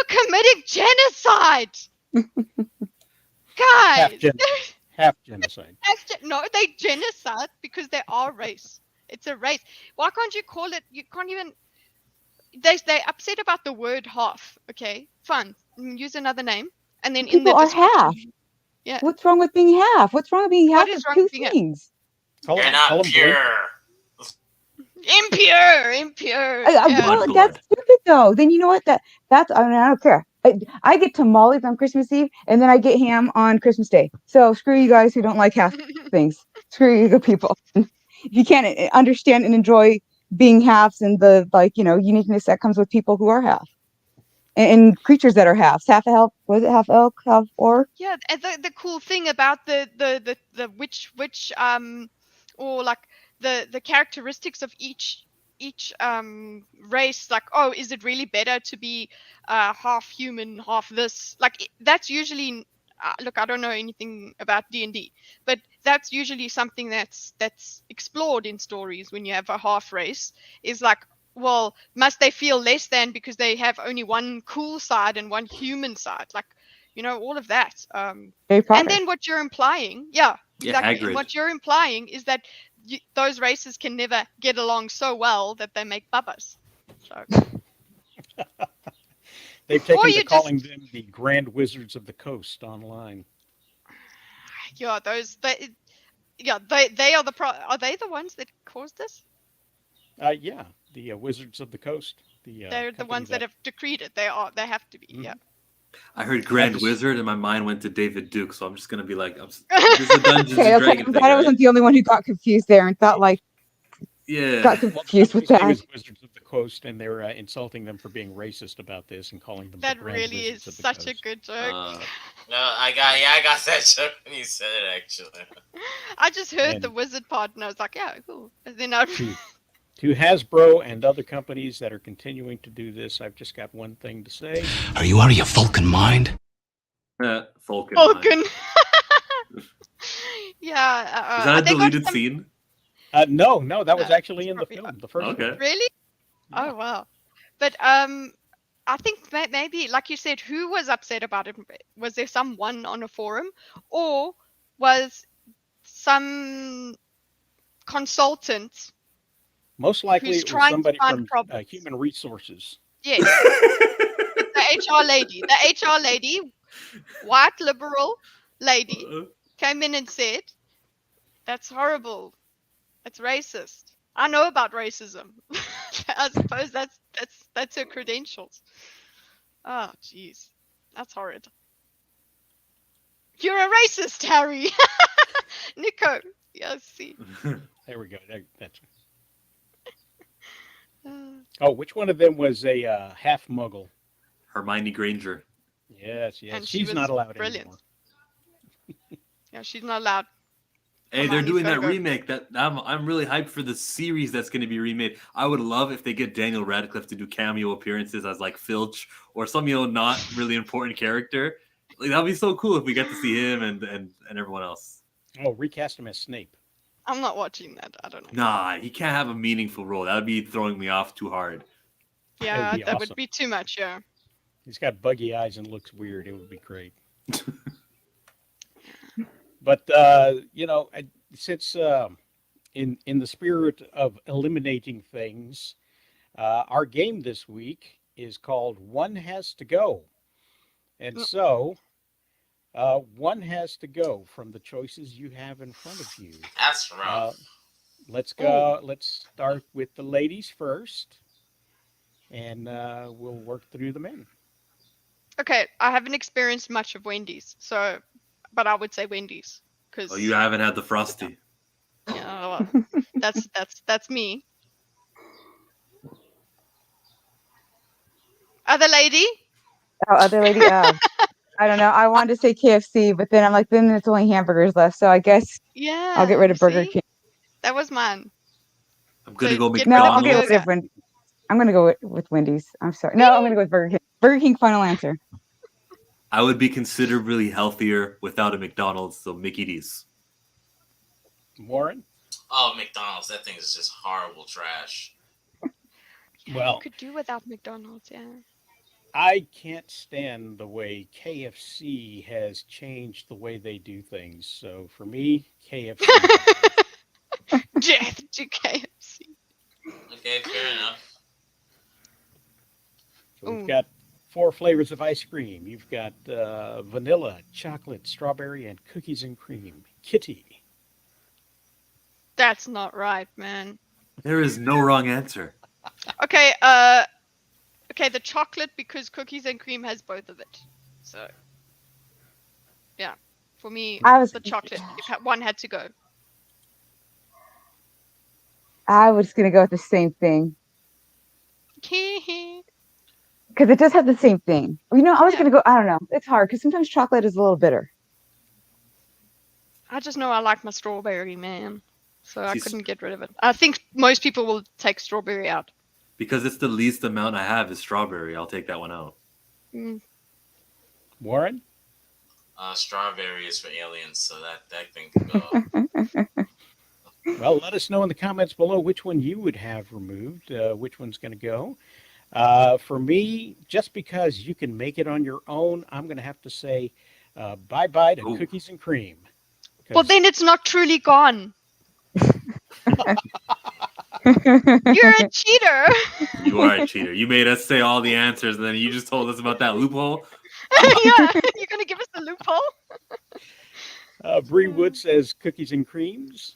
committing genocide, guys. Half genocide. No, they genocide because they are race. It's a race. Why can't you call it? You can't even. They're upset about the word half. Okay, fine. Use another name, and then People are half. Yeah. What's wrong with being half? What's wrong with being half of two things? You're not pure. Impure. Well, that's stupid though. Then you know what? That's I don't care. I get tamales on Christmas Eve, and then I get ham on Christmas Day. So screw you guys who don't like half. things. Screw you, good people. If you can't understand and enjoy being halves and the uniqueness that comes with people who are half and creatures that are halves, half elf, was it half elk, half orc? Yeah, and the cool thing about the which or like the characteristics of each race, like, oh, is it really better to be half human, half this? Like that's usually look, I don't know anything about D&D, but that's usually something that's explored in stories when you have a half race, is like, well, must they feel less than because they have only one cool side and one human side? Like, all of that. Harry Potter. And then what you're implying, yeah, exactly. Hagrid. And what you're implying is that those races can never get along so well that they make bubbas. So. They've Or taken you to calling them the Grand Wizards of the Coast online. Yeah, they are are they the ones that caused this? Yeah, the Wizards of the Coast. They're the ones that have decreed it. They have to be. Mhm. Yeah. I heard Grand just- Wizard and my mind went to David Duke, so I'm just gonna be like, this is a Dungeons Okay, and okay, Dragons I'm thing, glad I right? wasn't the only one who got confused there and thought got Yeah. Well, confused the with company's name that. is Wizards of the Coast, and they're insulting them for being racist about this and calling them That the Grand really is Wizards of the such a Coast. good joke. No, I got that joke when you said it actually. I just heard And- the wizard part and I was like, yeah, cool. And then I To Hasbro and other companies that are continuing to do this, I've just got one thing to say. Are you out of your Vulcan mind? Vulcan. Vulcan. Yeah. Is that a they got deleted some- scene? No, that was No, actually in the probably film, the first one. Okay. Really? Yeah. Oh wow. But I think maybe, like you said, who was upset about it? Was there someone on a forum, or was some consultant? Most likely Who's it was trying to somebody find from problems. Human Resources. Yes, the HR lady. The HR lady, white liberal lady, came in and said, "That's horrible. That's racist. I know about racism." I suppose that's her credentials. Oh, jeez, that's horrid. You're a racist, Harry. Nico. Yes, see. There we go. That's. Uh, Oh, which one of them was a half Muggle? Hermione Granger. Yes, And she she's was not allowed brilliant. anymore. Yeah, she's not allowed. Hey, they're Hermione's doing gotta that go. remake. That I'm really hyped for the series that's going to be remade. I would love if they get Daniel Radcliffe to do cameo appearances as like Filch or some not really important character. Like that'd be so cool if we get to see him and everyone else. Oh, recast him as Snape. I'm not watching that. I don't know. Nah, he can't have a meaningful role. That would be throwing me off too hard. Yeah, be that awesome. would be too much. Yeah. He's got buggy eyes and looks weird. It would be great. But since in the spirit of eliminating things, our game this week is called One Has to Go, and so one has to go from the choices you have in front of you. That's rough. Let's go. Let's start with the ladies first, and we'll work through the men. Okay, I haven't experienced much of Wendy's, but I would say Wendy's because Oh, you haven't had the Frosty. well, that's me. Other lady? Oh, other lady. I don't know. I wanted to say KFC, but then I'm like, then it's only hamburgers left. So I guess Yeah. I'll get rid of Burger see? King. That was mine. I'm gonna So go get No, rid of I'll get McDonald's. rid of Wendy's. I'm gonna go with Wendy's. I'm sorry. No, I'm gonna go with Burger King. Burger King, final answer. I would be considerably healthier without a McDonald's, so Mickey D's. Warren? Oh, McDonald's. That thing is just horrible trash. Well, You could do without McDonald's, yeah. I can't stand the way KFC has changed the way they do things. So for me, KFC. Death to KFC. Okay, fair enough. So we've Ooh. got 4 flavors of ice cream. You've got vanilla, chocolate, strawberry, and cookies and cream. Kitty. That's not right, man. There is no wrong answer. Okay, the chocolate because cookies and cream has both of it. So, yeah. For me, I was the chocolate. If one had to go. I was gonna go with the same thing I because it does have the same thing. You know, I was Yeah. gonna go. I don't know. It's hard because sometimes chocolate is a little bitter. just know I like my strawberry, man. So I She's- couldn't get rid of it. I think most people will take strawberry out. Because it's the least amount I have is strawberry. I'll take that one out. Mm. Warren? Strawberry is for aliens, so that thing can go. Well, let us know in the comments below which one you would have removed, which one's going to go. For me, just because you can make it on your own, I'm going to have to say bye-bye to Ooh. cookies and cream. Well, 'Cause- then it's not truly gone. You're a cheater. You are a cheater. You made us say all the answers, and then you just told us about that loophole. Yeah, you're gonna give us the loophole. Bree Wood says cookies and creams.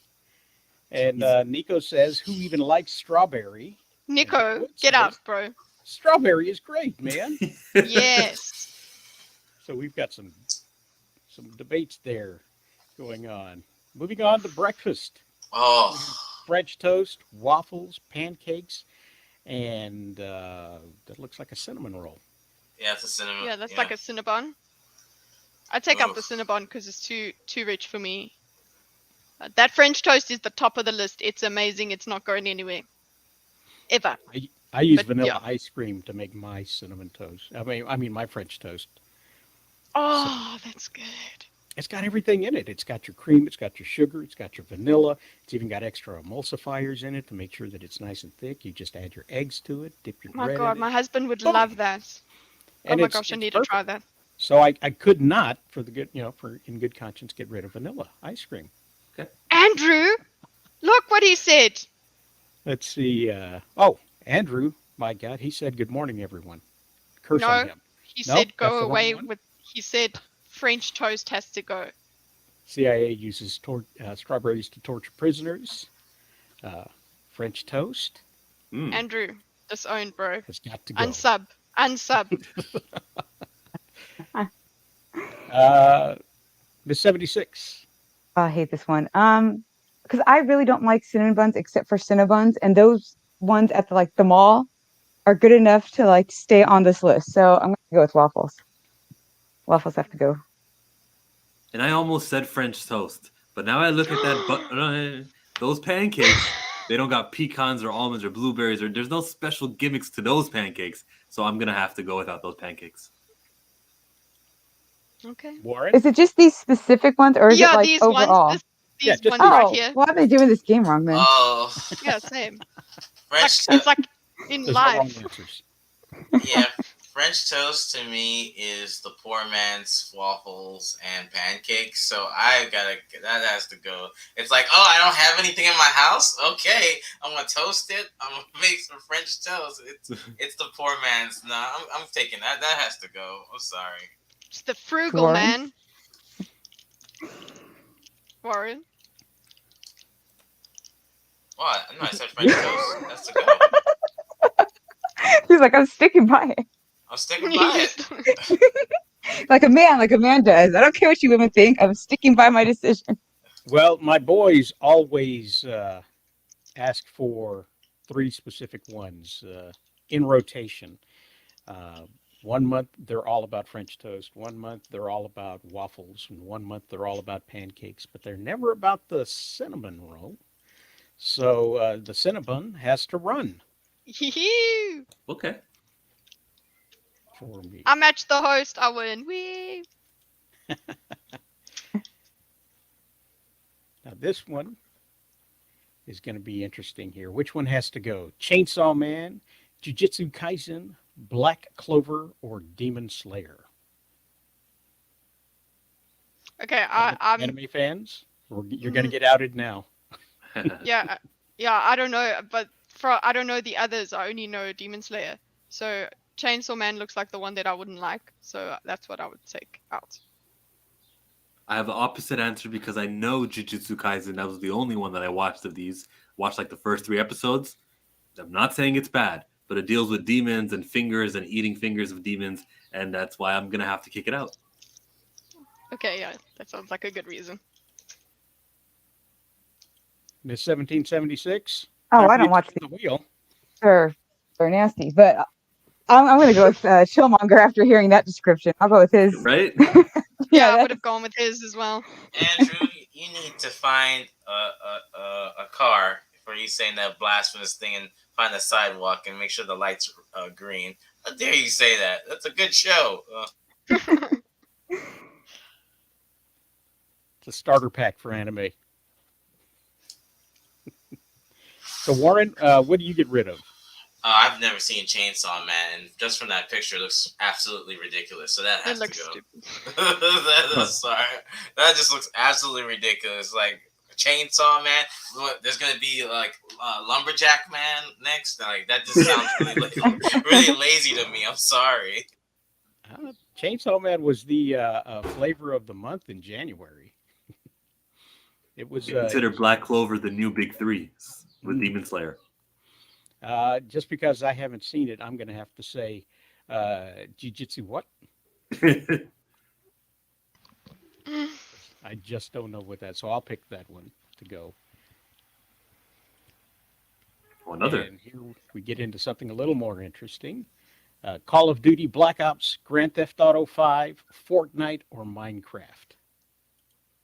And Nico says, who even likes strawberry? Nico, Wood get says, out, bro. Strawberry is great, man. Yes. So we've got some debates there going on. Moving on to breakfast. Oh, French toast, waffles, pancakes, and that looks like a cinnamon roll. yeah, it's a cinnamon. Yeah, that's like a Cinnabon. I take out the Oof. Cinnabon because it's too rich for me. That French toast is the top of the list. It's amazing. It's not going anywhere. Ever. I use But, vanilla yeah. ice cream to make my cinnamon toast. I mean my French toast. Oh, that's good. It's got everything in it. It's got your cream, it's got your sugar, it's got your vanilla. It's even got extra emulsifiers in it to make sure that it's nice and thick. You just add your eggs to it, dip your My bread God, in my it. husband would Boom. love that. And Oh my it's- gosh, I it's need to perfect. try that. So I could not, for the good, for in good conscience, get rid of vanilla ice cream. Andrew, look what he said. Let's see. Andrew, my God, he said, "Good morning, everyone." Curse No. on him. He No, said that's go the wrong away one. with. He said French toast has to go. CIA uses strawberries to torture prisoners. French toast Mm. Andrew, disowned, bro. has got to go. Unsub. Miss 76. I hate this one. Because I really don't like cinnamon buns except for Cinnabons, and those ones at the mall are good enough to stay on this list. So I'm gonna go with waffles. Waffles have to go. And I almost said French toast, but now I look at that. Those pancakes, they don't got pecans or almonds or blueberries, or there's no special gimmicks to those pancakes. So I'm gonna have to go without those pancakes. Okay. Warren. Is it just these specific ones, or is it these overall? ones. Yeah, These just ones these. right Oh, here. why am I doing this game wrong then? Oh, Yeah, same. French. It's like in There's no wrong life. answers. Yeah, French toast to me is the poor man's waffles and pancakes. So that has to go. It's like, oh, I don't have anything in my house. Okay, I'm gonna toast it. I'm gonna make some French toast. It's the poor man's. Nah, I'm taking that. That has to go. I'm sorry. It's the frugal Warren? man. Warren. What? No, I said French toast. That's to go. He's like, I'm sticking by it. I'm sticking He by it. just- Like a man does. I don't care what you women think. I'm sticking by my decision. Well, my boys always ask for 3 specific ones in rotation. 1 month they're all about French toast. 1 month they're all about waffles, and 1 month they're all about pancakes. But they're never about the cinnamon roll. So the cinnamon has to run Hee-hee. Okay. for me. I match the host. I win. Wee. Now this one is going to be interesting here. Which one has to go? Chainsaw Man, Jujutsu Kaisen, Black Clover, or Demon Slayer? Okay, I'm. Anime fans, you're going to get outed now. Yeah, I don't know, but I don't know the others. I only know Demon Slayer. So Chainsaw Man looks like the one that I wouldn't like. So that's what I would take out. I have the opposite answer because I know Jujutsu Kaisen. That was the only one that I watched of these. Watched the first 3 episodes. I'm not saying it's bad, but it deals with demons and fingers and eating fingers of demons, and that's why I'm gonna have to kick it out. Okay, yeah, that sounds like a good reason. Miss 1776. Oh, Time I for you don't to watch spin the wheel. they're nasty, but I'm going to go with Chillmonger after hearing that description. I'll go with his. Right? Yeah, I would that's have gone with his as well. Andrew, you need to find a car before you saying that blasphemous thing and find a sidewalk and make sure the lights are green. How dare you say that? That's a good show. It's a starter pack for anime. So Warren, what do you get rid of? I've never seen Chainsaw Man, and just from that picture, it looks absolutely ridiculous. So that It has to looks go. stupid. Sorry, that just looks absolutely ridiculous. Like Chainsaw Man, there's gonna be like Lumberjack Man next. Like that just sounds really lazy to me. I'm sorry. Chainsaw Man was the flavor of the month in January. It was Consider Black Clover the new big three with Demon Slayer. just because I haven't seen it, I'm going to have to say Jiu-Jitsu what? I just don't know what that. So I'll pick that one to go. Another. And here we get into something a little more interesting. Call of Duty, Black Ops, Grand Theft Auto 5, Fortnite, or Minecraft?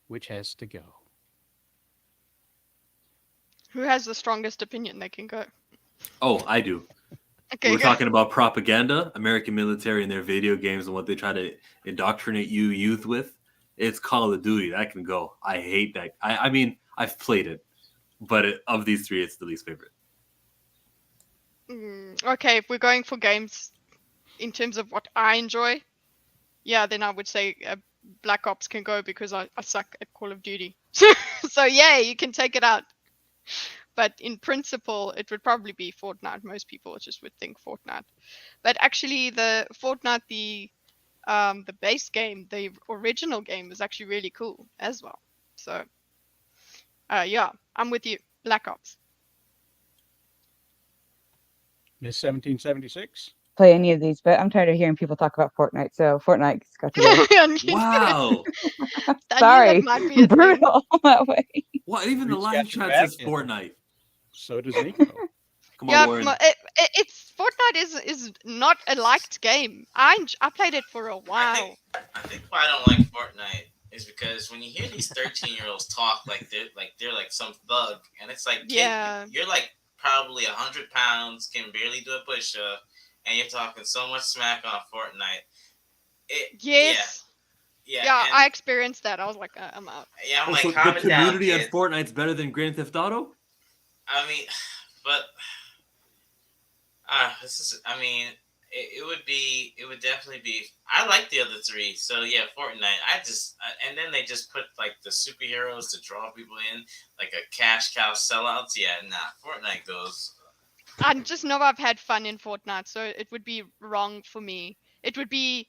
Which has to go? Who has the strongest opinion? They can go. Oh, I do. Okay, We're go. talking about propaganda, American military and their video games and what they try to indoctrinate youth with. It's Call of Duty. That can go. I hate that. I mean, I've played it, but of these three, it's the least favorite. Okay, if we're going for games in terms of what I enjoy, yeah, then I would say Black Ops can go because I suck at Call of Duty. So yeah, you can take it out. But in principle, it would probably be Fortnite. Most people just would think Fortnite. But actually, the Fortnite, the base game, the original game, is actually really cool as well. So, yeah, I'm with you. Black Ops. Miss 1776? play any of these, but I'm tired of hearing people talk about Fortnite, so Fortnite's got to go. Wow. Sorry, that might be a thing. brutal that way. What? Even the Reed's live got your chat says back, and Fortnite. So does Nico. Come on, Yeah, Warren. it's Fortnite is not a liked game. I played it for a while. I think why I don't like Fortnite is because when you hear these 13-year-olds talk like they're like some thug, and it's like, kid, Yeah. you're like probably 100 pounds, can barely do a push-up, and you're talking so much smack on Fortnite. Yes. Yeah, Yeah, and- I experienced that. I was like, I'm out. yeah. I'm Oh, like, so calm the it down, community on kid. Fortnite's better than Grand Theft Auto? I mean, but it would definitely be. I like the other three, so yeah, Fortnite. And then they just put like the superheroes to draw people in, like a cash cow sellouts. Yeah, nah, Fortnite goes. I just know I've had fun in Fortnite, so it would be wrong for me. It would be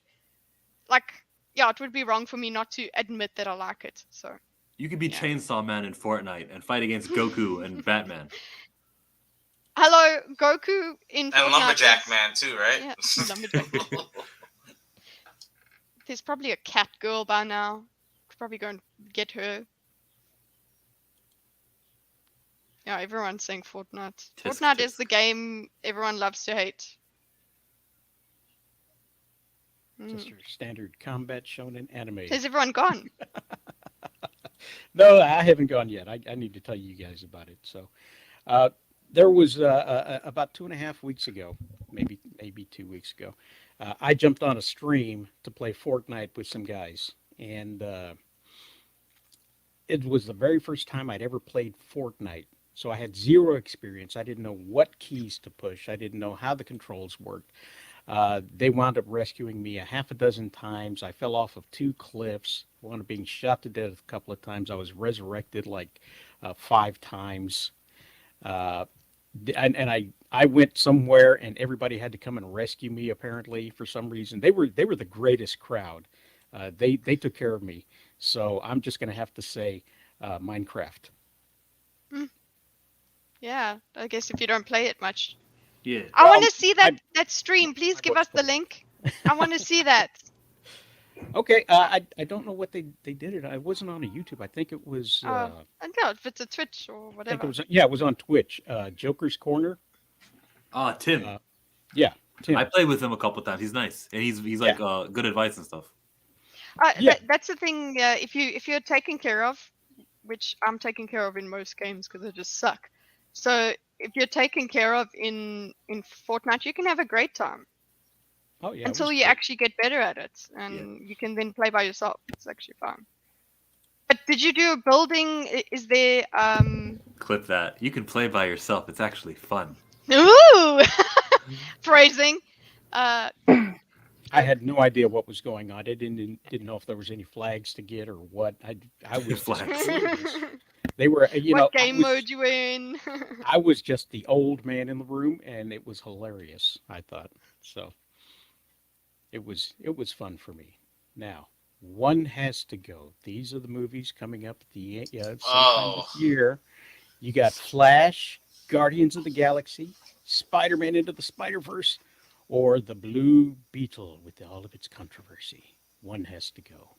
it would be wrong for me not to admit that I like it. So You could be Yeah. Chainsaw Man in Fortnite and fight against Goku and Batman. hello, Goku in Fortnite. And Lumberjack is- Man too, right? Yeah, Lumberjack. There's probably a cat girl by now. Could probably go and get her. Yeah, everyone's saying Fortnite. Tisk, Fortnite is tisk. the game everyone loves to hate. Just your standard combat shonen anime. Has everyone gone? No, I haven't gone yet. I need to tell you guys about it. So, there was about 2.5 weeks ago, maybe 2 weeks ago, I jumped on a stream to play Fortnite with some guys, and it was the very first time I'd ever played Fortnite. So I had zero experience. I didn't know what keys to push. I didn't know how the controls worked. They wound up rescuing me a half a dozen times. I fell off of 2 cliffs. Wound up being shot to death a couple of times. I was resurrected like 5 times. And I went somewhere and everybody had to come and rescue me. Apparently, for some reason, they were the greatest crowd. They took care of me. So I'm just going to have to say Minecraft. Yeah, I guess if you don't play it much. Yeah. I Well, want to see that stream. Please I've give us watched the it. link. I want to see that. Okay, I don't know what they did it. I wasn't on a YouTube. I think it was. And yeah, if it's a Twitch or I think it whatever. was. Yeah, it was on Twitch. Joker's Corner. Tim. Yeah, I Tim. played with him a couple times. He's nice, and he's Yeah. like good advice and stuff. Yeah. That's the thing. If you're taken care of, which I'm taken care of in most games because they just suck. So if you're taken care of in Fortnite, you can have a great time Oh yeah. until you actually get better at it, and you can then play by yourself. It's actually fun. But did you do a building? Is there Clip that. You can play by yourself. It's actually fun. Ooh, phrasing. I had no idea what was going on. I didn't know if there was any flags to get or what. I was just Flags. clueless. They were, you know, What game mode you in? I was just the old man in the room, and it was hilarious. I thought so. It was fun for me. Now, one has to go. These are the movies coming up at the sometime this year. You got Flash, Guardians of the Galaxy, Spider-Man Into the Spider-Verse, or the Blue Beetle with all of its controversy. One has to go.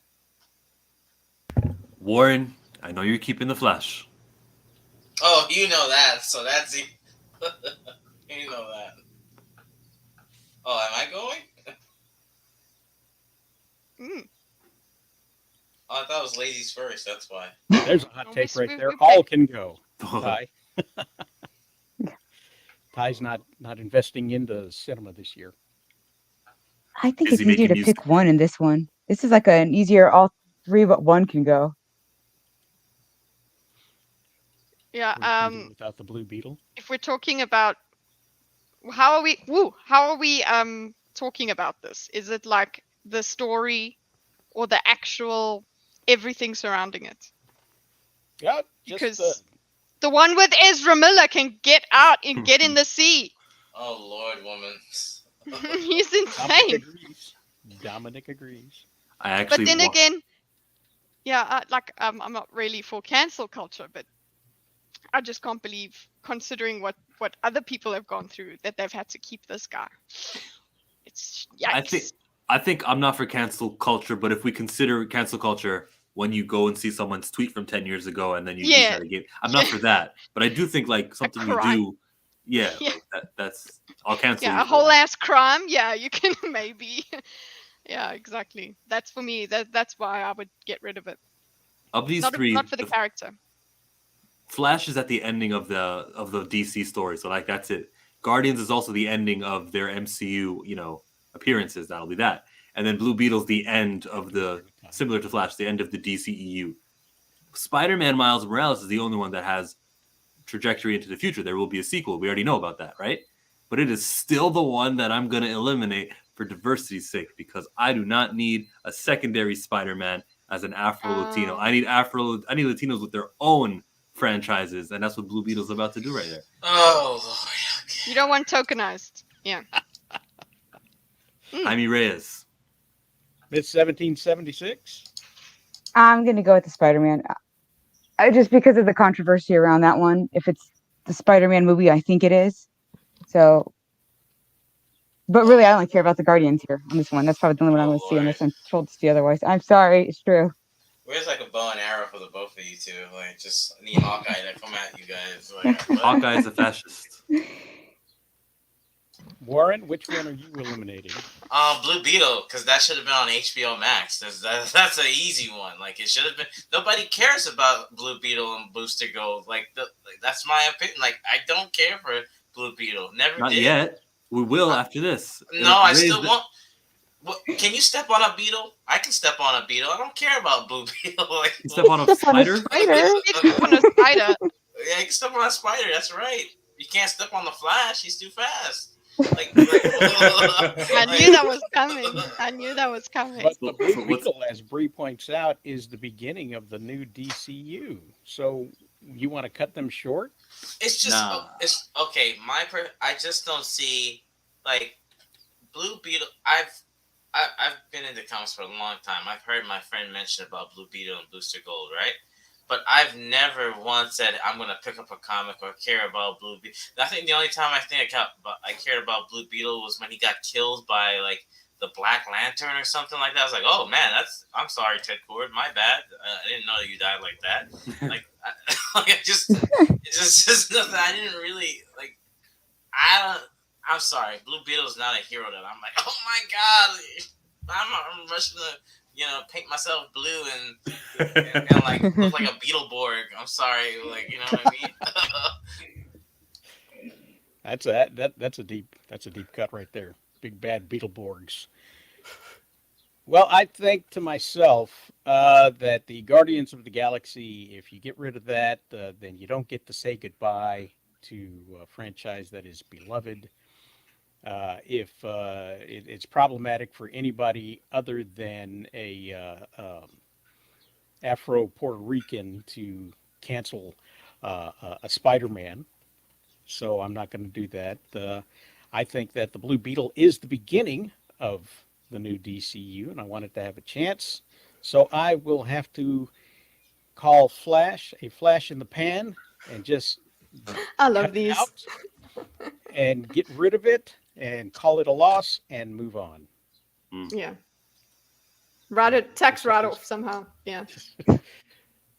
Warren, I know you're keeping the Flash. Oh, you know that. So that's you know that. Oh, am I going? Oh, I thought it was ladies first. That's why. There's a hot Oh, take we- right we- there. we All picked- can go. Ty. Ty's not investing into cinema this year. I think Is it's he easier to making music? pick one in this one. This is like an easier all three, but one can go. Yeah. What you can do without the Blue Beetle. If we're talking about how are we talking about this? Is it like the story or the actual everything surrounding it? Yeah, Because the one with Ezra Miller can get out and get in the sea. Oh Lord, woman. He's Dominic insane. agrees. Dominic agrees. I actually. But then again, yeah, I'm not really for cancel culture, but I just can't believe, considering what other people have gone through, that they've had to keep this guy. It's yikes. I think I'm not for cancel culture, but if we consider cancel culture when you go and see someone's tweet from 10 years ago and then you use Yeah. that again, I'm not for that. But I do think like something you crime. do, yeah, Yeah. like that's I'll cancel. Yeah, you a for whole that. ass crime. Yeah, you can maybe. Yeah, exactly. That's for me. That's why I would get rid of it. Of these Not three, not for the character. Flash is at the ending of the DC story, so like that's it. Guardians is also the ending of their MCU, appearances. That'll be that. And then Blue Beetle's the end of the, similar to Flash, the end of the DCEU. Spider-Man Miles Morales is the only one that has trajectory into the future. There will be a sequel. We already know about that, right? But it is still the one that I'm going to eliminate for diversity's sake because I do not need a secondary Spider-Man as an Afro-Latino. I need Latinos with their own franchises, and that's what Blue Beetle's about to do right there. Oh Lord. Okay. You don't want tokenized. Yeah. Jaime Reyes. Miss 1776. I'm gonna go with the Spider-Man, just because of the controversy around that one. If it's the Spider-Man movie, I think it is. So, but really, I only care about the Guardians here on this one. That's probably the only one I'm going to see unless I'm told to see otherwise. I'm sorry, it's true. Where's like a bow and arrow for the both of you two? Like, just need Hawkeye to come at you guys. Like, Hawkeye is a fascist. Warren, which one are you eliminating? Blue Beetle, because that should have been on HBO Max. That's an easy one. Like, it should have been. Nobody cares about Blue Beetle and Booster Gold. That's my opinion. Like, I don't care for Blue Beetle. Never Not did. yet. We will after this. No, I still want. What, can you step on a beetle? I can step on a beetle. I don't care about Blue Beetle. Like, You step on a spider? On a spider. Yeah, you can step on a spider. That's right. You can't step on the Flash. He's too fast. I knew that was coming. I knew that was coming. But the Blue Beetle, as Bree points out, is the beginning of the new DCU. So you want to cut them short? It's just it's okay. I just don't see like Blue Beetle. I've been in the comics for a long time. I've heard my friend mention about Blue Beetle and Booster Gold, right? But I've never once said I'm gonna pick up a comic or care about Blue Beetle. I think the only time I cared about Blue Beetle was when he got killed by like the Black Lantern or something like that. I was like, oh man, I'm sorry, Ted Cord, my bad. I didn't know you died like that. Like, it's just nothing. I didn't really like. I'm sorry, Blue Beetle's not a hero that I'm like, oh my god, I'm rushing to paint myself blue and like look like a Beetleborg. I'm sorry, like you know what I mean. That's a deep cut right there. Big bad Beetleborgs. Well, I think to myself that the Guardians of the Galaxy, if you get rid of that, then you don't get to say goodbye to a franchise that is beloved. If it's problematic for anybody other than a Afro Puerto Rican to cancel a Spider-Man, so I'm not going to do that. I think that the Blue Beetle is the beginning of the new DCU, and I want it to have a chance. So I will have to call Flash a flash in the pan and just I cut love it these. out and get rid of it and call it a loss and move on. Yeah. Tax write-off somehow. Yeah.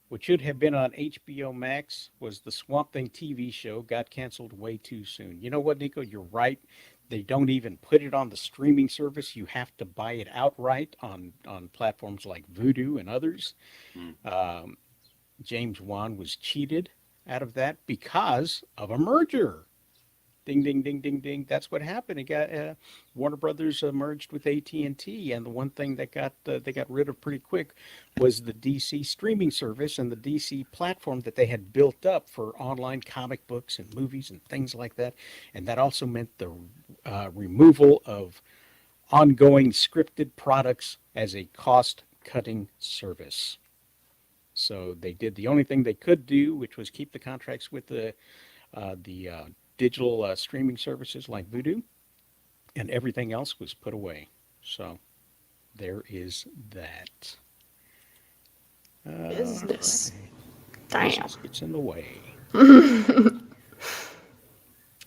What should have been on HBO Max was the Swamp Thing TV show got canceled way too soon. You know what, Nico? You're right. They don't even put it on the streaming service. You have to buy it outright on platforms like Vudu and others. James Wan was cheated out of that because of a merger. Ding, ding, ding, ding, ding. That's what happened. It got Warner Brothers merged with AT&T, and the one thing that they got rid of pretty quick was the DC streaming service and the DC platform that they had built up for online comic books and movies and things like that. And that also meant the removal of ongoing scripted products as a cost-cutting service. So they did the only thing they could do, which was keep the contracts with the digital streaming services like Vudu, and everything else was put away. So there is that. Business. Right. Damn. Business gets in the way.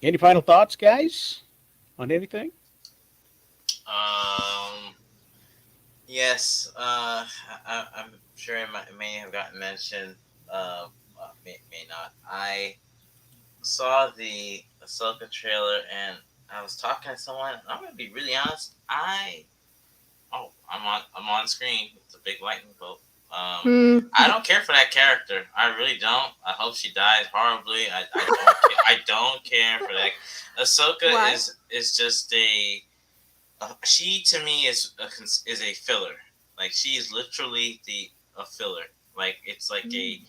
Any final thoughts, guys, on anything? Yes. I'm sure it may have gotten mentioned. May not. I saw the Ahsoka trailer and I was talking to someone. I'm gonna be really honest. I'm on screen. It's a big lightning bolt. I don't care for that character. I really don't. I hope she dies horribly. I don't care for that. Ahsoka is just she to me is a filler. Like she is literally a filler. Like it's like a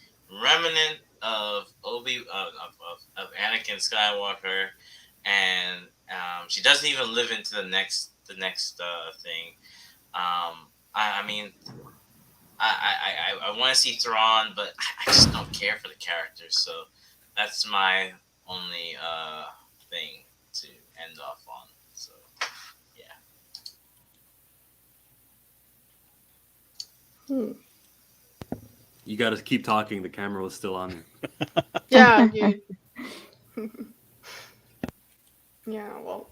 remnant of of Anakin Skywalker, and she doesn't even live into the next thing. I mean, I want to see Thrawn, but I just don't care for the character. So that's my only thing to end off on. So yeah. You got to keep talking. The camera was still on. Yeah. Yeah. Well,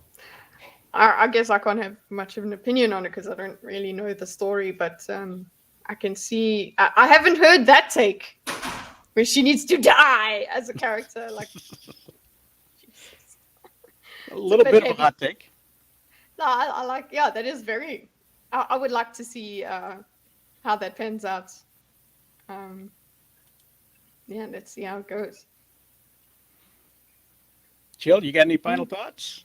I guess I can't have much of an opinion on it because I don't really know the story, but I can see. I haven't heard that take where she needs to die as a character. Like, Jesus. A little bit of a hot take. No, I like. Yeah, that is very. I would like to see how that pans out. Yeah, let's see how it goes. Jill, you got any final thoughts?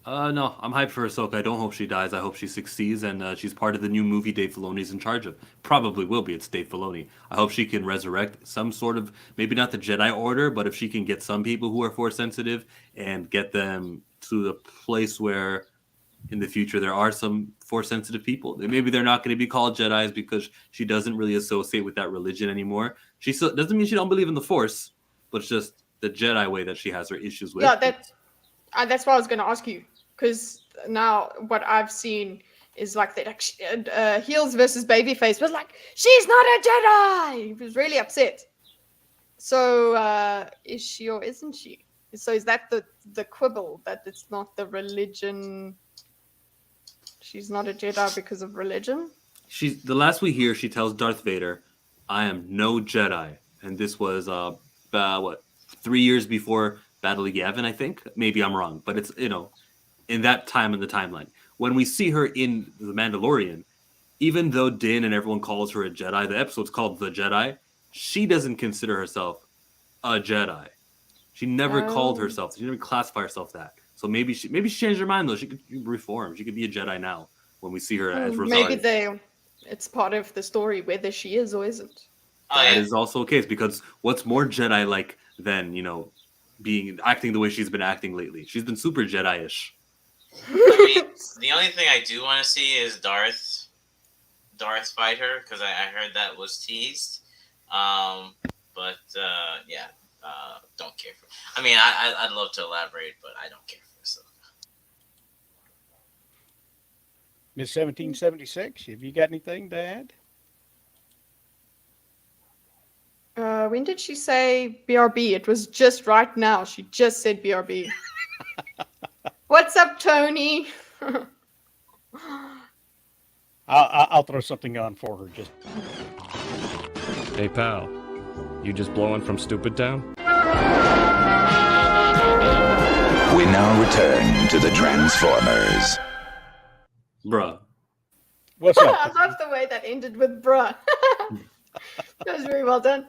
No, I'm hyped for Ahsoka. I don't hope she dies. I hope she succeeds, and she's part of the new movie Dave Filoni's in charge of. Probably will be. It's Dave Filoni. I hope she can resurrect some sort of, maybe not the Jedi Order, but if she can get some people who are Force sensitive and get them to the place where in the future there are some Force sensitive people. Maybe they're not going to be called Jedis because she doesn't really associate with that religion anymore. She still doesn't mean she don't believe in the Force, but it's just the Jedi way that she has her issues with. Yeah, that's what I was going to ask you, because now what I've seen is like that heels versus babyface was like, she's not a Jedi. He was really upset. So is she or isn't she? So is that the quibble that it's not the religion she's not a Jedi because of religion. The last we hear, she tells Darth Vader, "I am no Jedi," and this was 3 years before Battle of Yavin, I think. Maybe I'm wrong, but it's in that time in the timeline. When we see her in The Mandalorian, even though Din and everyone calls her a Jedi, the episode's called The Jedi. She doesn't consider herself a Jedi. She never called herself. She never classified herself that. So maybe she changed her mind though. She could reform. She could be a Jedi now when we see her as Rosario. Maybe it's part of the story whether she is or isn't. That is also the case because what's more Jedi-like than acting the way she's been acting lately? She's been super Jedi-ish. I mean, the only thing I do want to see is Darth fight her because I heard that was teased. Don't care for. I mean, I'd love to elaborate, but I don't care for this. Miss 1776, have you got anything to add? When did she say BRB? It was just right now. She just said BRB. What's up, Tony? I'll throw something on for her. Just. Hey, pal. You just blowing from Stupid Town? We now return to the Transformers. Bruh. What's up? I love the way that ended with bruh. That was very well done.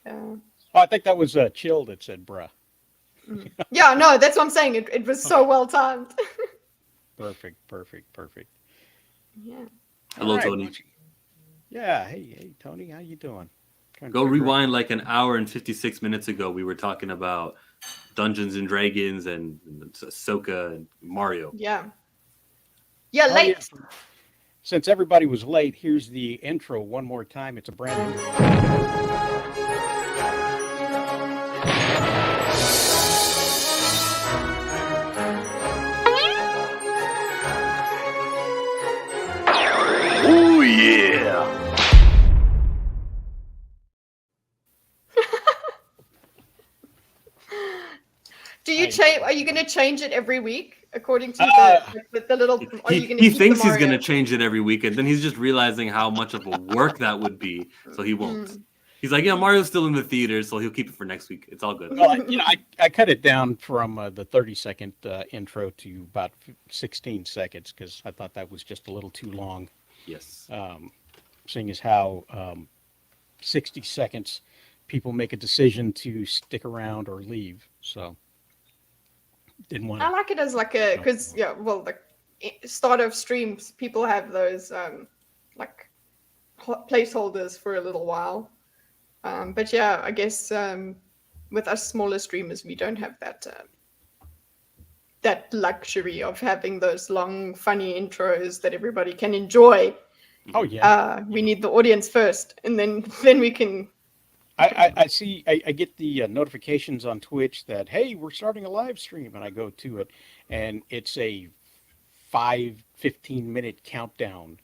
Oh, I think that was Chill that said bruh. Yeah, no, that's what I'm saying. It was so well timed. Perfect. Yeah. Hello, All right, Tony. Yeah, hey, Tony, how you doing? Go rewind like an hour and 56 minutes ago. We were talking about Dungeons and Dragons and Ahsoka and Mario. Yeah. Yeah, late. Yeah. Since everybody was late, here's the intro one more time. It's a brand new. Oh yeah! Do you change? Are you going to change it every week according to the little? Are you going to? He thinks he's going to change it every week, and then he's just realizing how much of a work that would be, so he won't. He's like, yeah, Mario's still in the theater, so he'll keep it for next week. It's all good. Well, I cut it down from the 30-second intro to about 16 seconds because I thought that was just a little too long. Yes. Seeing as how 60 seconds, people make a decision to stick around or leave. So didn't want. I like it as like a because the start of streams, people have those like placeholders for a little while. But yeah, I guess with us smaller streamers, we don't have that luxury of having those long, funny intros that everybody can enjoy. Oh yeah. We need the audience first, and then we can. I see. I get the notifications on Twitch that hey, we're starting a live stream, and I go to it, and it's a 15-minute countdown.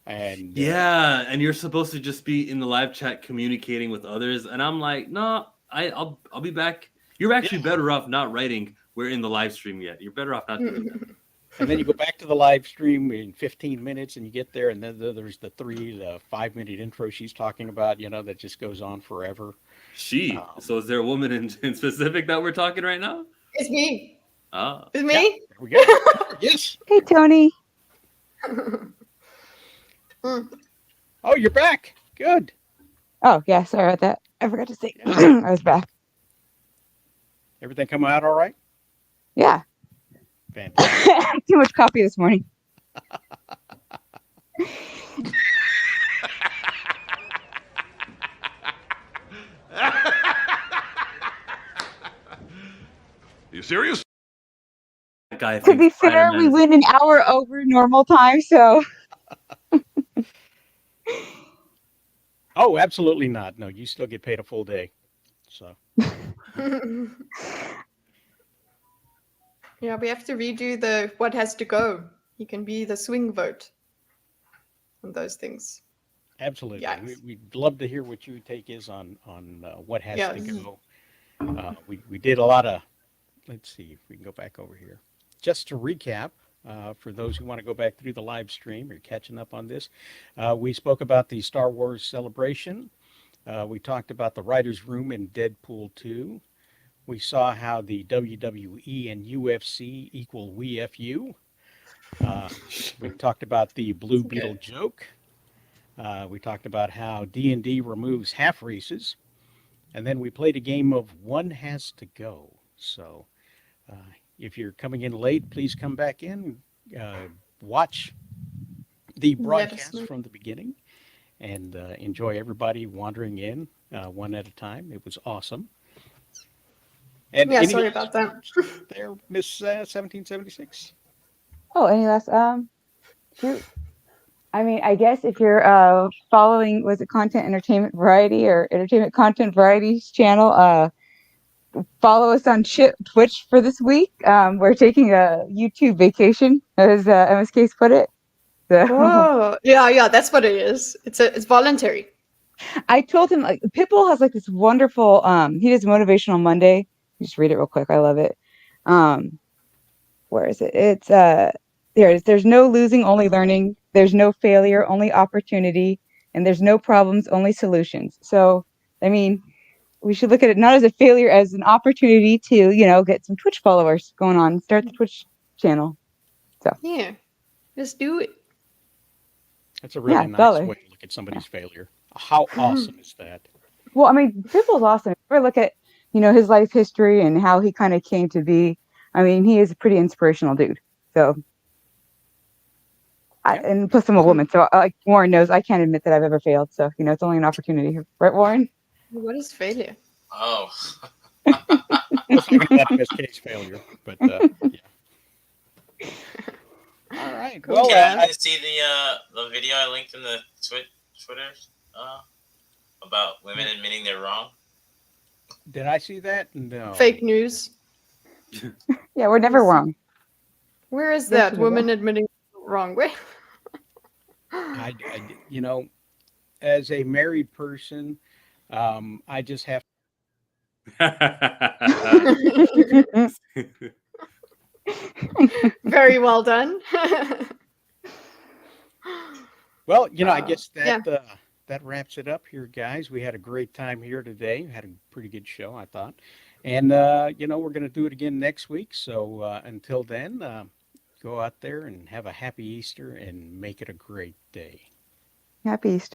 And yeah, and you're supposed to just be in the live chat communicating with others, and I'm like, no, I'll be back. You're actually better off not writing. We're in the live stream yet. You're better off not doing that. And then you go back to the live stream in 15 minutes, and you get there, and then there's the 5-minute intro she's talking about. That just goes on forever. So is there a woman in specific that we're talking right now? It's me. Ah, it's me. Yeah, there we go. Yes. Hey, Tony. Oh, you're back. Good. Oh, yeah, sorry about that. I forgot to say I was back. Everything come out all right? Yeah. Fantastic. Too much coffee this morning. You serious? that guy. To be fair, we went an hour over normal time, so. Oh, absolutely not. No, you still get paid a full day. So. Yeah, we have to redo the what has to go. You can be the swing vote on those things. Absolutely. Yes. We'd love to hear what your take is on what has Yes. to go. We did a lot of, let's see if we can go back over here. Just to recap, For those who want to go back through the live stream or catching up on this, we spoke about the Star Wars celebration. We talked about the writer's room in Deadpool 2. We saw how the WWE and UFC equal WeFU. We talked about the Blue Beetle joke. We talked about how D&D removes half races. And then we played a game of One Has to Go. So if you're coming in late, please come back in, watch the broadcast from the beginning, and enjoy everybody wandering in one at a time. It was awesome. And Yeah, sorry about that. There, Miss 1776. Oh, any last shoot. I mean, I guess if you're following, was it Content Entertainment Variety or Entertainment Content Variety's channel, follow us on Twitch for this week. We're taking a YouTube vacation, as MSK's put it. So, Oh, yeah, that's what it is. It's voluntary. I told him, like, Pitbull has like this wonderful he does Motivational Monday. Just read it real quick. I love it. Where is it? It's there it is. There's no losing, only learning. There's no failure, only opportunity, and there's no problems, only solutions. So, I mean, we should look at it not as a failure, as an opportunity to, get some Twitch followers going on, start the Twitch channel. So yeah, just do it. That's a really nice way to look at somebody's failure. How awesome is that? Well, I mean, Pitbull's awesome. If we look at, his life history and how he kind of came to be. I mean, he is a pretty inspirational dude. So, and plus I'm a woman, so like Warren knows, I can't admit that I've ever failed. So, it's only an opportunity, right, Warren? What is failure? Oh. Let's not get that case failure, but yeah. All right. Cool. Well, I didn't see the video I linked in the Twitter about women admitting they're wrong. Did I see that? No. Fake news. Yeah, we're never wrong. Where is that? Women admitting wrong. Where? I, as a married person, I just have. Very well done. Well, I guess that that wraps it up here, guys. We had a great time here today. We had a pretty good show, I thought. And, we're going to do it again next week. So until then, go out there and have a happy Easter and make it a great day. Happy Easter.